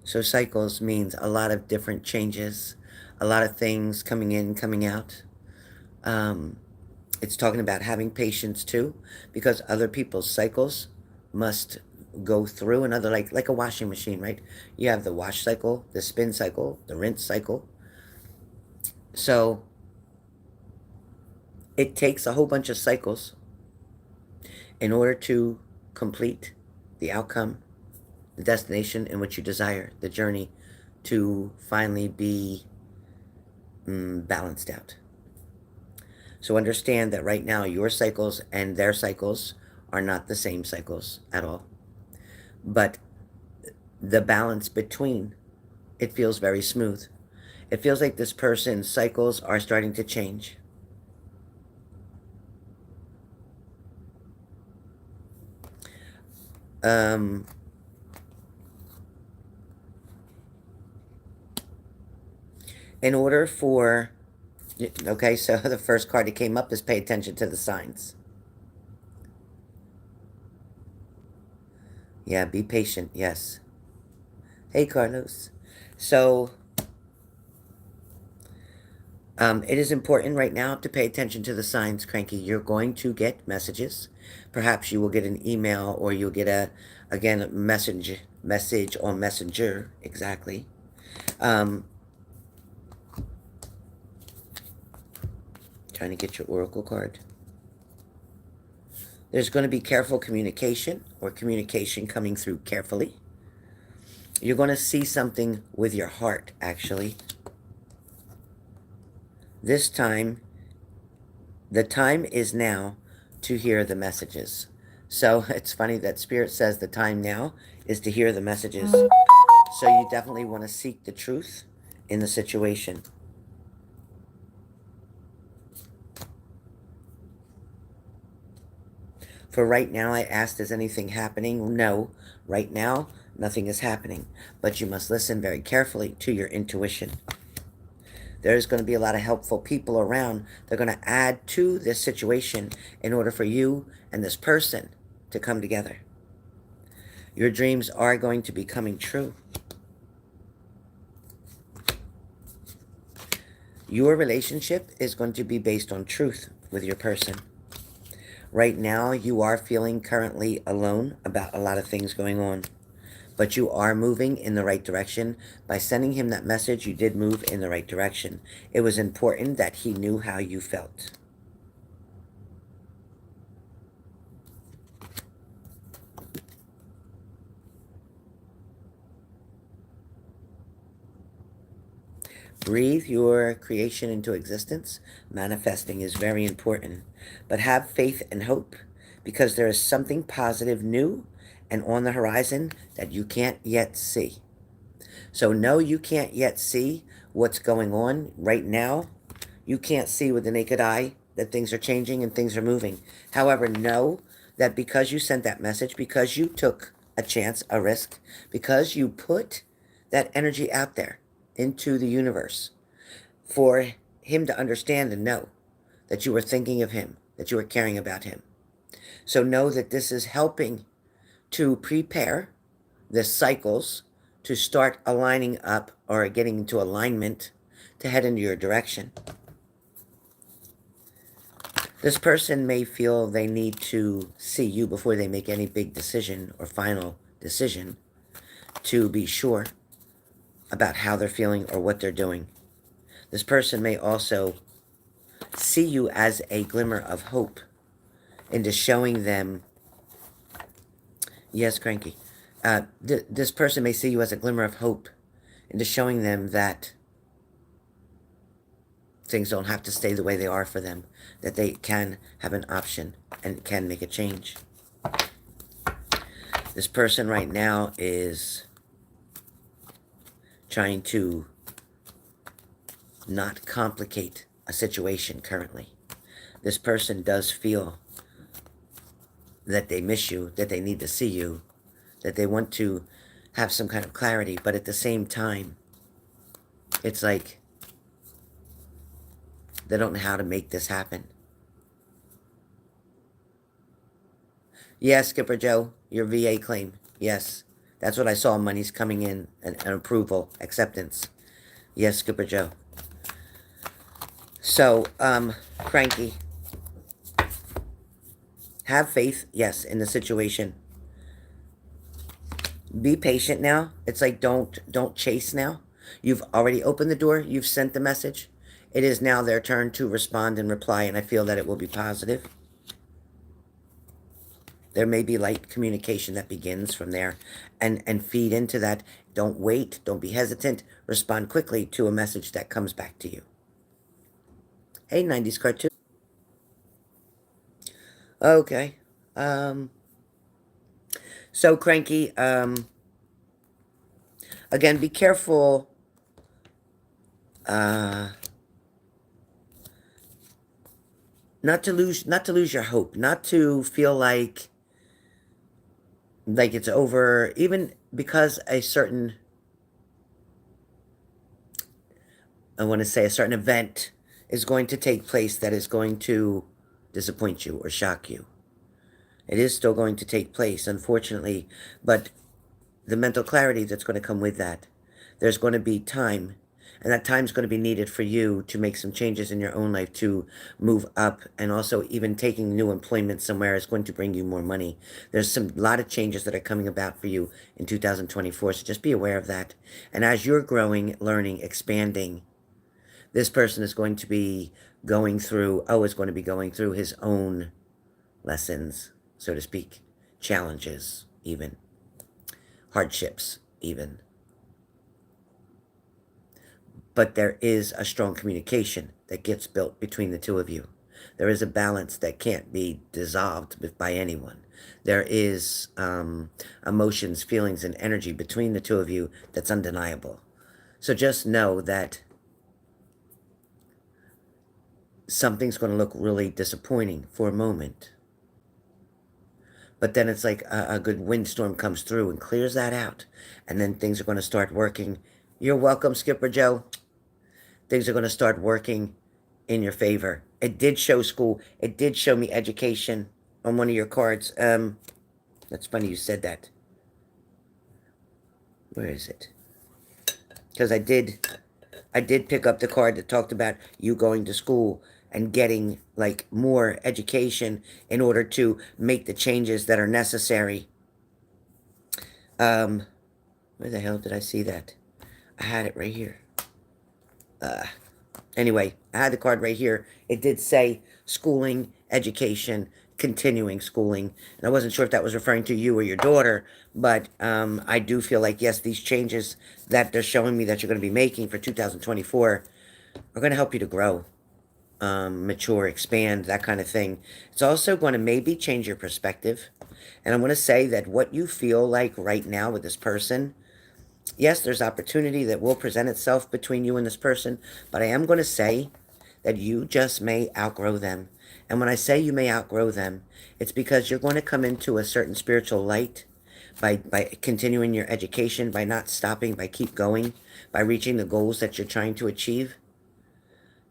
So cycles means a lot of different changes, a lot of things coming in, coming out. It's talking about having patience too, because other people's cycles must go through another, like a washing machine, right? You have the wash cycle, the spin cycle, the rinse cycle. So it takes a whole bunch of cycles in order to complete the outcome, the destination in which you desire, the journey to finally be balanced out. So understand that right now your cycles and their cycles are not the same cycles at all. But the balance between, it feels very smooth. It feels like this person's cycles are starting to change. In order for, okay, so the first card that came up is pay attention to the signs. Yeah, be patient, yes. Hey, Carlos. So, it is important right now to pay attention to the signs, Cranky. You're going to get messages. Perhaps you will get an email, or you'll get a message on Messenger, exactly. Trying to get your oracle card. There's going to be careful communication, or communication coming through carefully. You're going to see something with your heart, actually. This time, the time is now to hear the messages. So it's funny that Spirit says the time now is to hear the messages. So you definitely want to seek the truth in the situation. For right now, I asked, is anything happening? No. Right now, nothing is happening. But you must listen very carefully to your intuition. There's going to be a lot of helpful people around. They're going to add to this situation in order for you and this person to come together. Your dreams are going to be coming true. Your relationship is going to be based on truth with your person. Right now, you are feeling currently alone about a lot of things going on. But you are moving in the right direction. By sending him that message, you did move in the right direction. It was important that he knew how you felt. Breathe your creation into existence. Manifesting is very important. But have faith and hope, because there is something positive, new, and on the horizon that you can't yet see. So no, you can't yet see what's going on right now. You can't see with the naked eye that things are changing and things are moving. However, know that because you sent that message, because you took a chance, a risk, because you put that energy out there into the universe for him to understand and know that you were thinking of him, that you were caring about him. So know that this is helping to prepare the cycles to start aligning up or getting into alignment to head into your direction. This person may feel they need to see you before they make any big decision or final decision to be sure about how they're feeling or what they're doing. This person may also see you as a glimmer of hope into showing them, yes, Cranky, this person may see you as a glimmer of hope into showing them that things don't have to stay the way they are for them, that they can have an option and can make a change. This person right now is trying to not complicate a situation currently. This person does feel that they miss you, that they need to see you, that they want to have some kind of clarity, but at the same time, it's like they don't know how to make this happen. Yes, Skipper Joe, your VA claim. Yes, that's what I saw. Money's coming in, an approval, acceptance. Yes, Skipper Joe. So, Cranky, have faith, yes, in the situation. Be patient now. It's like don't chase now. You've already opened the door. You've sent the message. It is now their turn to respond and reply, and I feel that it will be positive. There may be light communication that begins from there and feed into that. Don't wait. Don't be hesitant. Respond quickly to a message that comes back to you. Hey, 90s cartoon. Okay. So, Cranky, again, be careful not to lose your hope, not to feel like it's over, even because a certain, I want to say, a certain event is going to take place that is going to disappoint you or shock you. It is still going to take place, unfortunately, but the mental clarity that's going to come with that, there's going to be time, and that time's going to be needed for you to make some changes in your own life to move up, and also even taking new employment somewhere is going to bring you more money. There's a lot of changes that are coming about for you in 2024, so just be aware of that. And as you're growing, learning, expanding, this person is going to be going through, is going to be going through his own lessons, so to speak, challenges, even hardships, even. But there is a strong communication that gets built between the two of you. There is a balance that can't be dissolved by anyone. There is emotions, feelings, and energy between the two of you that's undeniable. So just know that something's going to look really disappointing for a moment. But then it's like a good windstorm comes through and clears that out. And then things are going to start working. You're welcome, Skipper Joe. Things are going to start working in your favor. It did show school. It did show me education on one of your cards. That's funny you said that. Where is it? Because I did pick up the card that talked about you going to school and getting like more education in order to make the changes that are necessary. Where the hell did I see that? I had it right here. Anyway, I had the card right here. It did say schooling, education, continuing schooling. And I wasn't sure if that was referring to you or your daughter, but I do feel like, yes, these changes that they're showing me that you're going to be making for 2024 are going to help you to grow, mature, expand, that kind of thing. It's also going to maybe change your perspective. And I'm going to say that what you feel like right now with this person, yes, there's opportunity that will present itself between you and this person, but I am going to say that you just may outgrow them. And when I say you may outgrow them, it's because you're going to come into a certain spiritual light by continuing your education, by not stopping, by keep going, by reaching the goals that you're trying to achieve.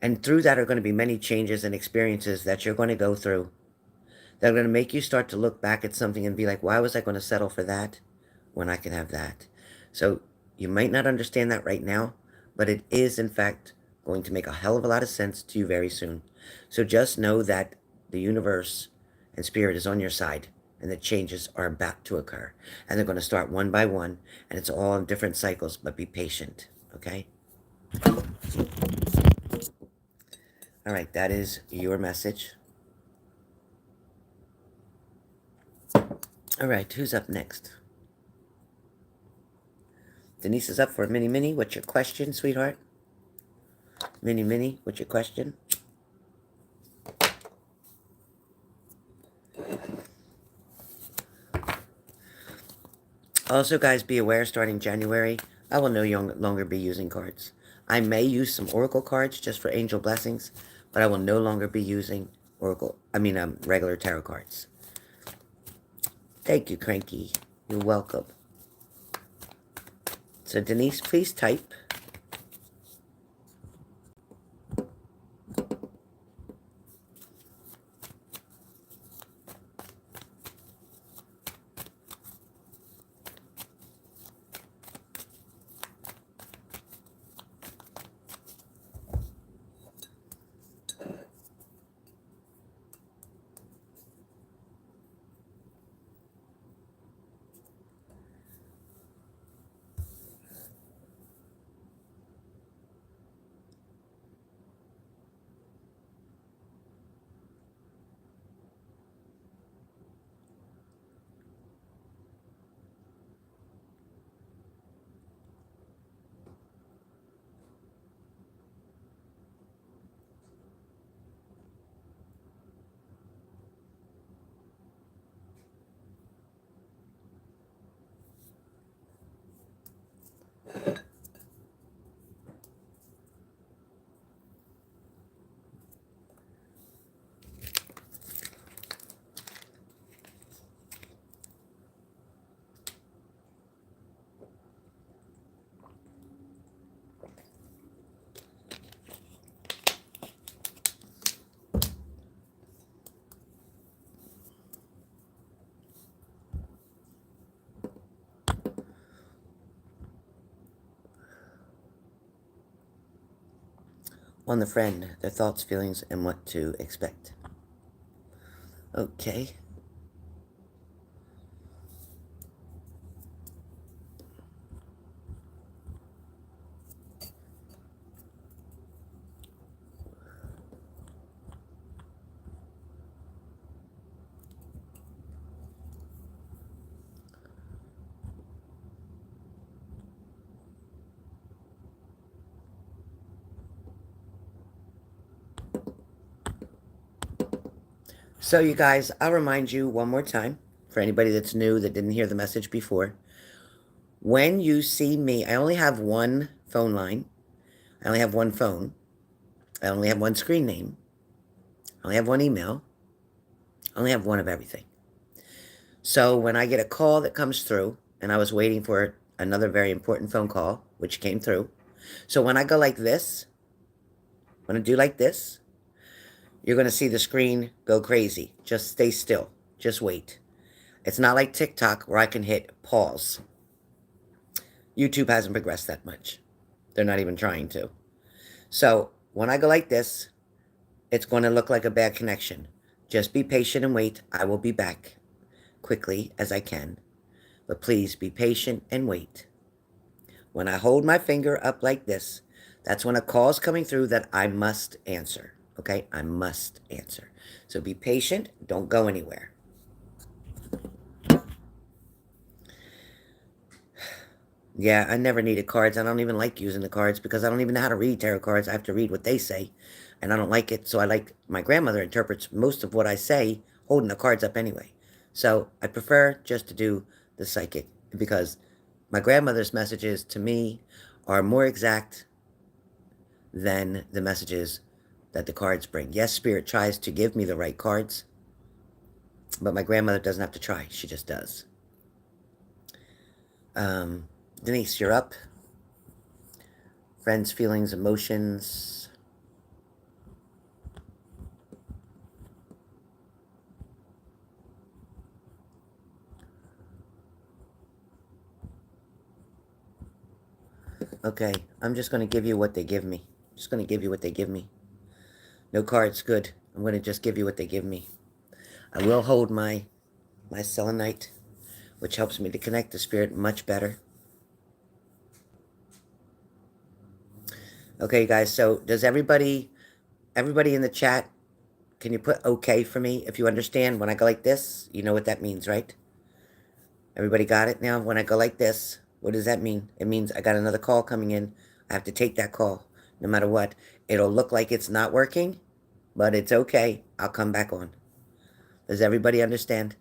And through that are going to be many changes and experiences that you're going to go through that are going to make you start to look back at something and be like, why was I going to settle for that when I can have that? So you might not understand that right now, but it is, in fact, going to make a hell of a lot of sense to you very soon. So just know that the universe and spirit is on your side, and the changes are about to occur. And they're going to start one by one, and it's all in different cycles, but be patient, okay? All right, that is your message. All right, who's up next? Denise is up for a mini. What's your question, sweetheart? Mini, what's your question? Also, guys, be aware, starting January, I will no longer be using cards. I may use some Oracle cards just for angel blessings, but I will no longer be using regular tarot cards. Thank you, Cranky. You're welcome. So, Denise, please type. on the friend, their thoughts, feelings, and what to expect. Okay. So, you guys, I'll remind you one more time, for anybody that's new that didn't hear the message before. When you see me, I only have one phone line. I only have one phone. I only have one screen name. I only have one email. I only have one of everything. So when I get a call that comes through, and I was waiting for another very important phone call, which came through. So when I go like this, when I do like this, you're going to see the screen go crazy. Just stay still. Just wait. It's not like TikTok where I can hit pause. YouTube hasn't progressed that much. They're not even trying to. So when I go like this, it's going to look like a bad connection. Just be patient and wait. I will be back quickly as I can. But please be patient and wait. When I hold my finger up like this, that's when a call's coming through that I must answer. Okay? I must answer. So be patient. Don't go anywhere. Yeah, I never needed cards. I don't even like using the cards because I don't even know how to read tarot cards. I have to read what they say, and I don't like it. So I like my grandmother interprets most of what I say holding the cards up anyway. So I prefer just to do the psychic because my grandmother's messages to me are more exact than the messages that the cards bring. Yes, Spirit tries to give me the right cards, but my grandmother doesn't have to try. She just does. Denise, you're up. Friends, feelings, emotions. Okay, I'm just going to give you what they give me. Just going to give you what they give me. No cards, good. I'm going to just give you what they give me. I will hold my selenite, which helps me to connect to Spirit much better. Okay, guys, so does everybody in the chat, can you put okay for me if you understand? When I go like this, you know what that means, right? Everybody got it now? When I go like this, what does that mean? It means I got another call coming in. I have to take that call, no matter what. It'll look like it's not working, but it's okay. I'll come back on. Does everybody understand?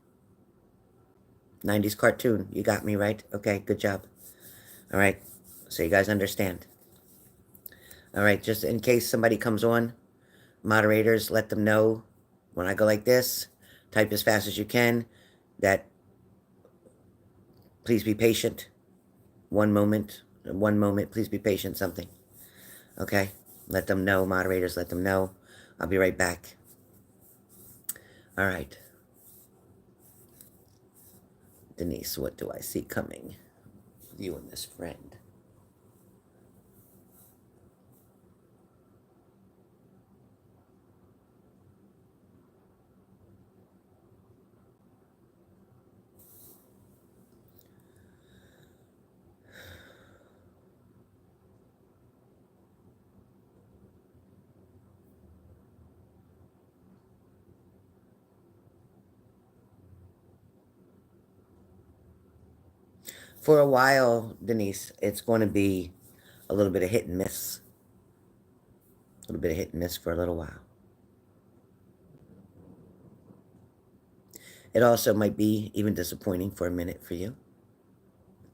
90s cartoon. You got me, right? Okay, good job. All right, so you guys understand. All right, just in case somebody comes on, moderators, let them know when I go like this, type as fast as you can, that please be patient. One moment, please be patient, something. Okay, let them know, moderators, let them know. I'll be right back. All right. Denise, what do I see coming? You and this friend. For a while, Denise, it's going to be a little bit of hit and miss. A little bit of hit and miss for a little while. It also might be even disappointing for a minute for you.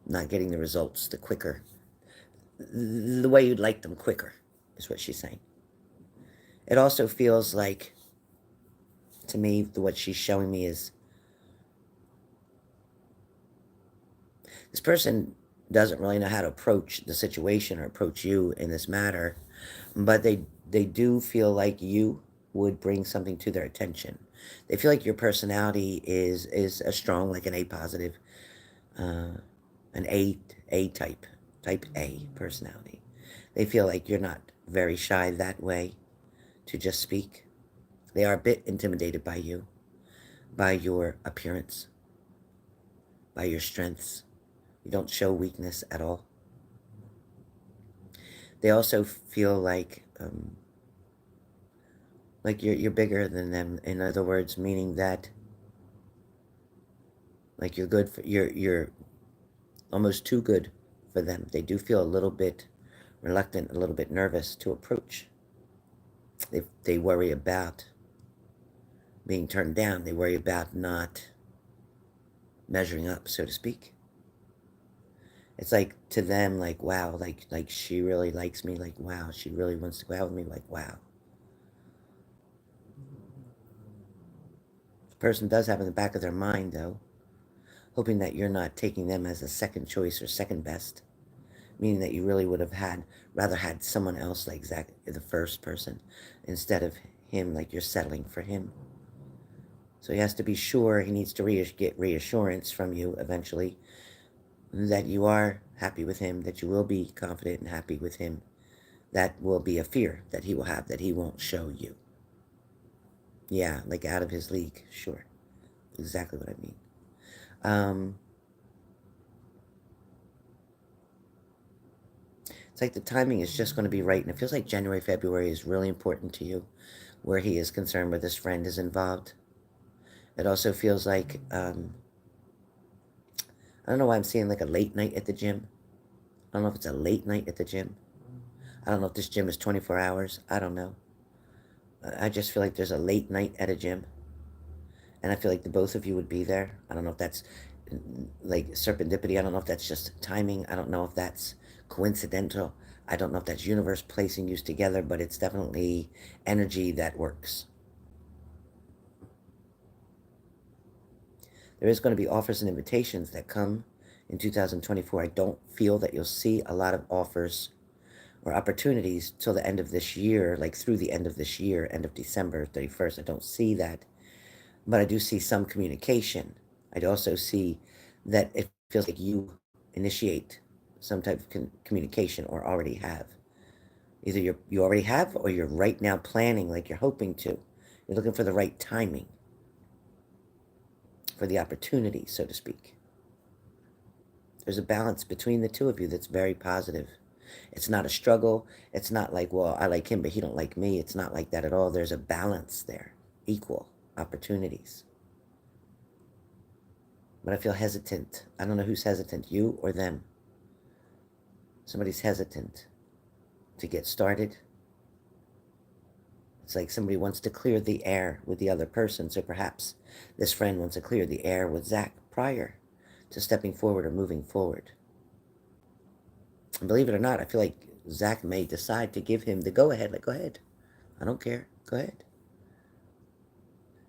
Not getting the results the quicker. The way you'd like them quicker, is what she's saying. It also feels like, to me, what she's showing me is this person doesn't really know how to approach the situation or approach you in this matter, but they do feel like you would bring something to their attention. They feel like your personality is a strong, like an A positive, an A type A personality. They feel like you're not very shy that way to just speak. They are a bit intimidated by you, by your appearance, by your strengths. You don't show weakness at all. They also feel like you're bigger than them. In other words, meaning that like you're good for you're almost too good for them. They do feel a little bit reluctant, a little bit nervous to approach. They worry about being turned down. They worry about not measuring up, so to speak. It's like to them, like, wow, like she really likes me, like, wow, she really wants to go out with me, like, wow. The person does have in the back of their mind, though, hoping that you're not taking them as a second choice or second best, meaning that you really would have rather had someone else like Zach, the first person, instead of him, like you're settling for him. So he has to be sure, he needs to get reassurance from you eventually that you are happy with him, that you will be confident and happy with him. That will be a fear that he will have, that he won't show you. Yeah, like out of his league, sure. Exactly what I mean. It's like the timing is just going to be right, and it feels like January, February is really important to you, where he is concerned, where this friend is involved. It also feels like, I don't know why I'm seeing like a late night at the gym. I don't know if it's a late night at the gym. I don't know if this gym is 24 hours. I don't know. I just feel like there's a late night at a gym. And I feel like the both of you would be there. I don't know if that's like serendipity. I don't know if that's just timing. I don't know if that's coincidental. I don't know if that's universe placing you together, but it's definitely energy that works. There is going to be offers and invitations that come in 2024. I don't feel that you'll see a lot of offers or opportunities till the end of this year, like through the end of this year, end of December 31st. I don't see that, but I do see some communication. I also see that it feels like you initiate some type of communication or already have. Either you already have or you're right now planning like you're hoping to. You're looking for the right timing, for the opportunity, so to speak. There's a balance between the two of you that's very positive. It's not a struggle. It's not like, well, I like him, but he don't like me. It's not like that at all. There's a balance there, equal opportunities. But I feel hesitant. I don't know who's hesitant, you or them. Somebody's hesitant to get started. It's like somebody wants to clear the air with the other person. So perhaps this friend wants to clear the air with Zach prior to stepping forward or moving forward. And believe it or not, I feel like Zach may decide to give him the go-ahead. Like, go ahead. I don't care. Go ahead.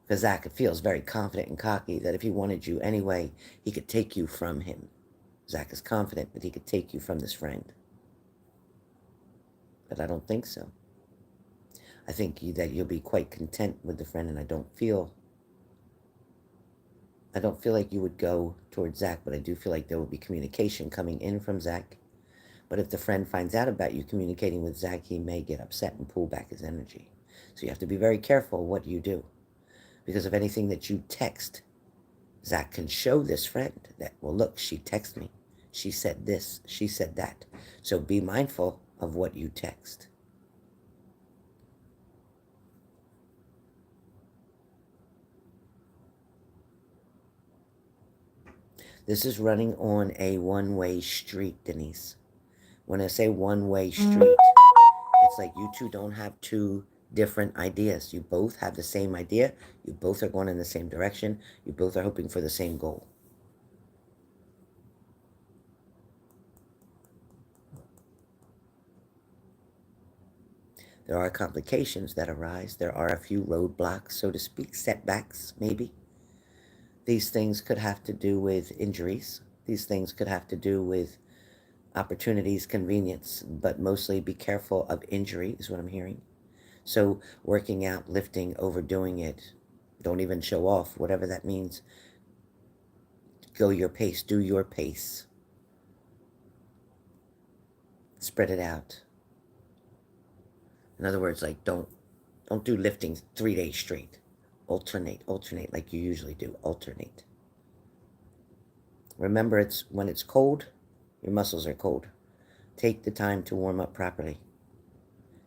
Because Zach feels very confident and cocky that if he wanted you anyway, he could take you from him. Zach is confident that he could take you from this friend. But I don't think so. I think that you'll be quite content with the friend, and I don't feel like you would go towards Zach, but I do feel like there will be communication coming in from Zach. But if the friend finds out about you communicating with Zach, he may get upset and pull back his energy. So you have to be very careful what you do. Because of anything that you text, Zach can show this friend that, well, look, she texted me. She said this. She said that. So be mindful of what you text. This is running on a one-way street, Denise. When I say one-way street, it's like you two don't have two different ideas. You both have the same idea. You both are going in the same direction. You both are hoping for the same goal. There are complications that arise. There are a few roadblocks, so to speak, setbacks, maybe. These things could have to do with injuries. These things could have to do with opportunities, convenience, but mostly be careful of injury is what I'm hearing. So working out, lifting, overdoing it, don't even show off, whatever that means. Go your pace, do your pace. Spread it out. In other words, like don't do lifting 3 days straight. Alternate like you usually do. Alternate. Remember, it's when it's cold, your muscles are cold. Take the time to warm up properly.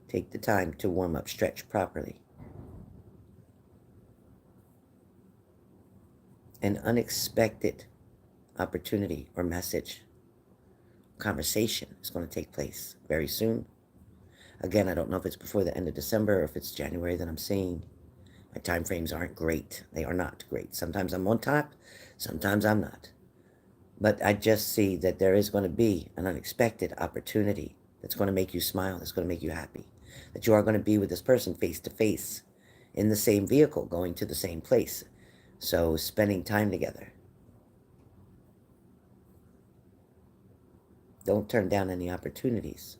Take the time to warm up, stretch properly. An unexpected opportunity or message, conversation is going to take place very soon. Again, I don't know if it's before the end of December or if it's January that I'm seeing. My time frames aren't great. They are not great. Sometimes I'm on top, sometimes I'm not. But I just see that there is going to be an unexpected opportunity that's going to make you smile, that's going to make you happy. That you are going to be with this person face to face in the same vehicle, going to the same place. So spending time together. Don't turn down any opportunities.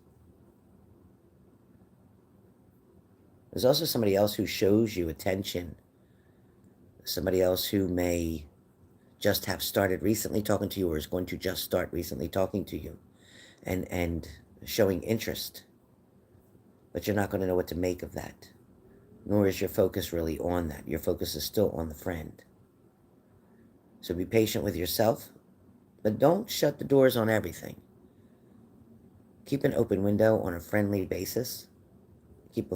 There's also somebody else who shows you attention. Somebody else who may just have started recently talking to you or is going to just start recently talking to you and showing interest. But you're not going to know what to make of that. Nor is your focus really on that. Your focus is still on the friend. So be patient with yourself, but don't shut the doors on everything. Keep an open window on a friendly basis. Keep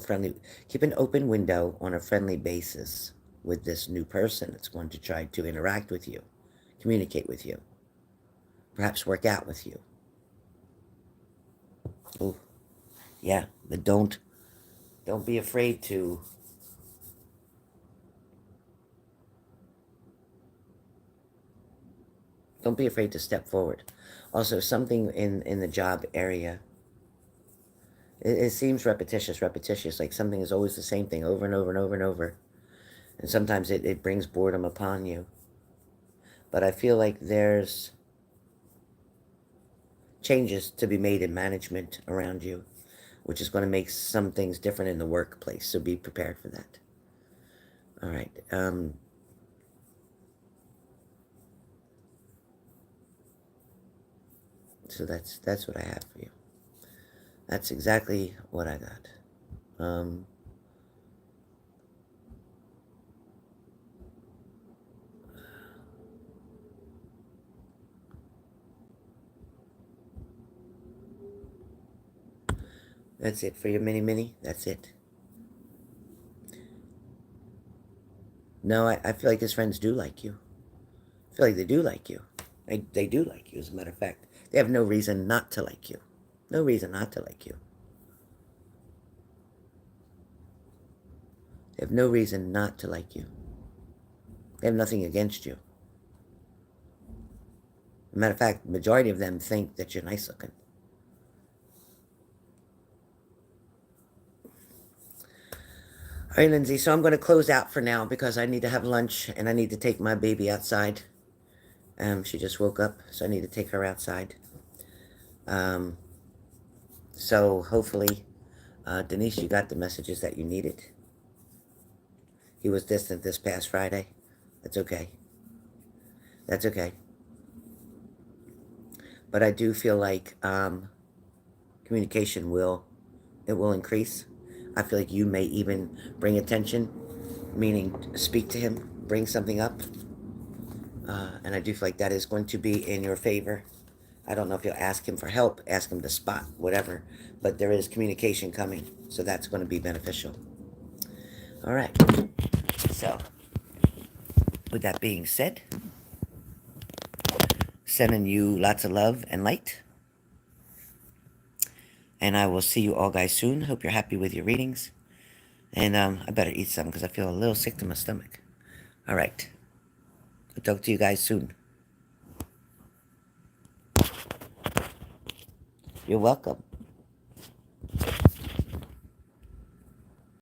an open window on a friendly basis with this new person that's going to try to interact with you, communicate with you, perhaps work out with you. Oh, yeah, but don't be afraid to step forward. Also, something in the job area. It seems repetitious, like something is always the same thing over and over and over and over. And sometimes it brings boredom upon you. But I feel like there's changes to be made in management around you, which is going to make some things different in the workplace. So be prepared for that. All right. So that's what I have for you. That's exactly what I got. That's it for your mini. That's it. No, I feel like his friends do like you. I feel like they do like you. They do like you, as a matter of fact. They have no reason not to like you. No reason not to like you. They have no reason not to like you. They have nothing against you. As a matter of fact, the majority of them think that you're nice looking. All right, Lindsay, so I'm going to close out for now because I need to have lunch and I need to take my baby outside. She just woke up, so I need to take her outside. So hopefully, Denise, you got the messages that you needed. He was distant this past Friday. That's okay. That's okay. But I do feel like communication will increase. I feel like you may even bring attention, meaning speak to him, bring something up. And I do feel like that is going to be in your favor. I don't know if you'll ask him for help, ask him to spot, whatever. But there is communication coming, so that's going to be beneficial. All right. So, with that being said, sending you lots of love and light. And I will see you all guys soon. Hope you're happy with your readings. And I better eat some because I feel a little sick to my stomach. All right. I'll talk to you guys soon. You're welcome.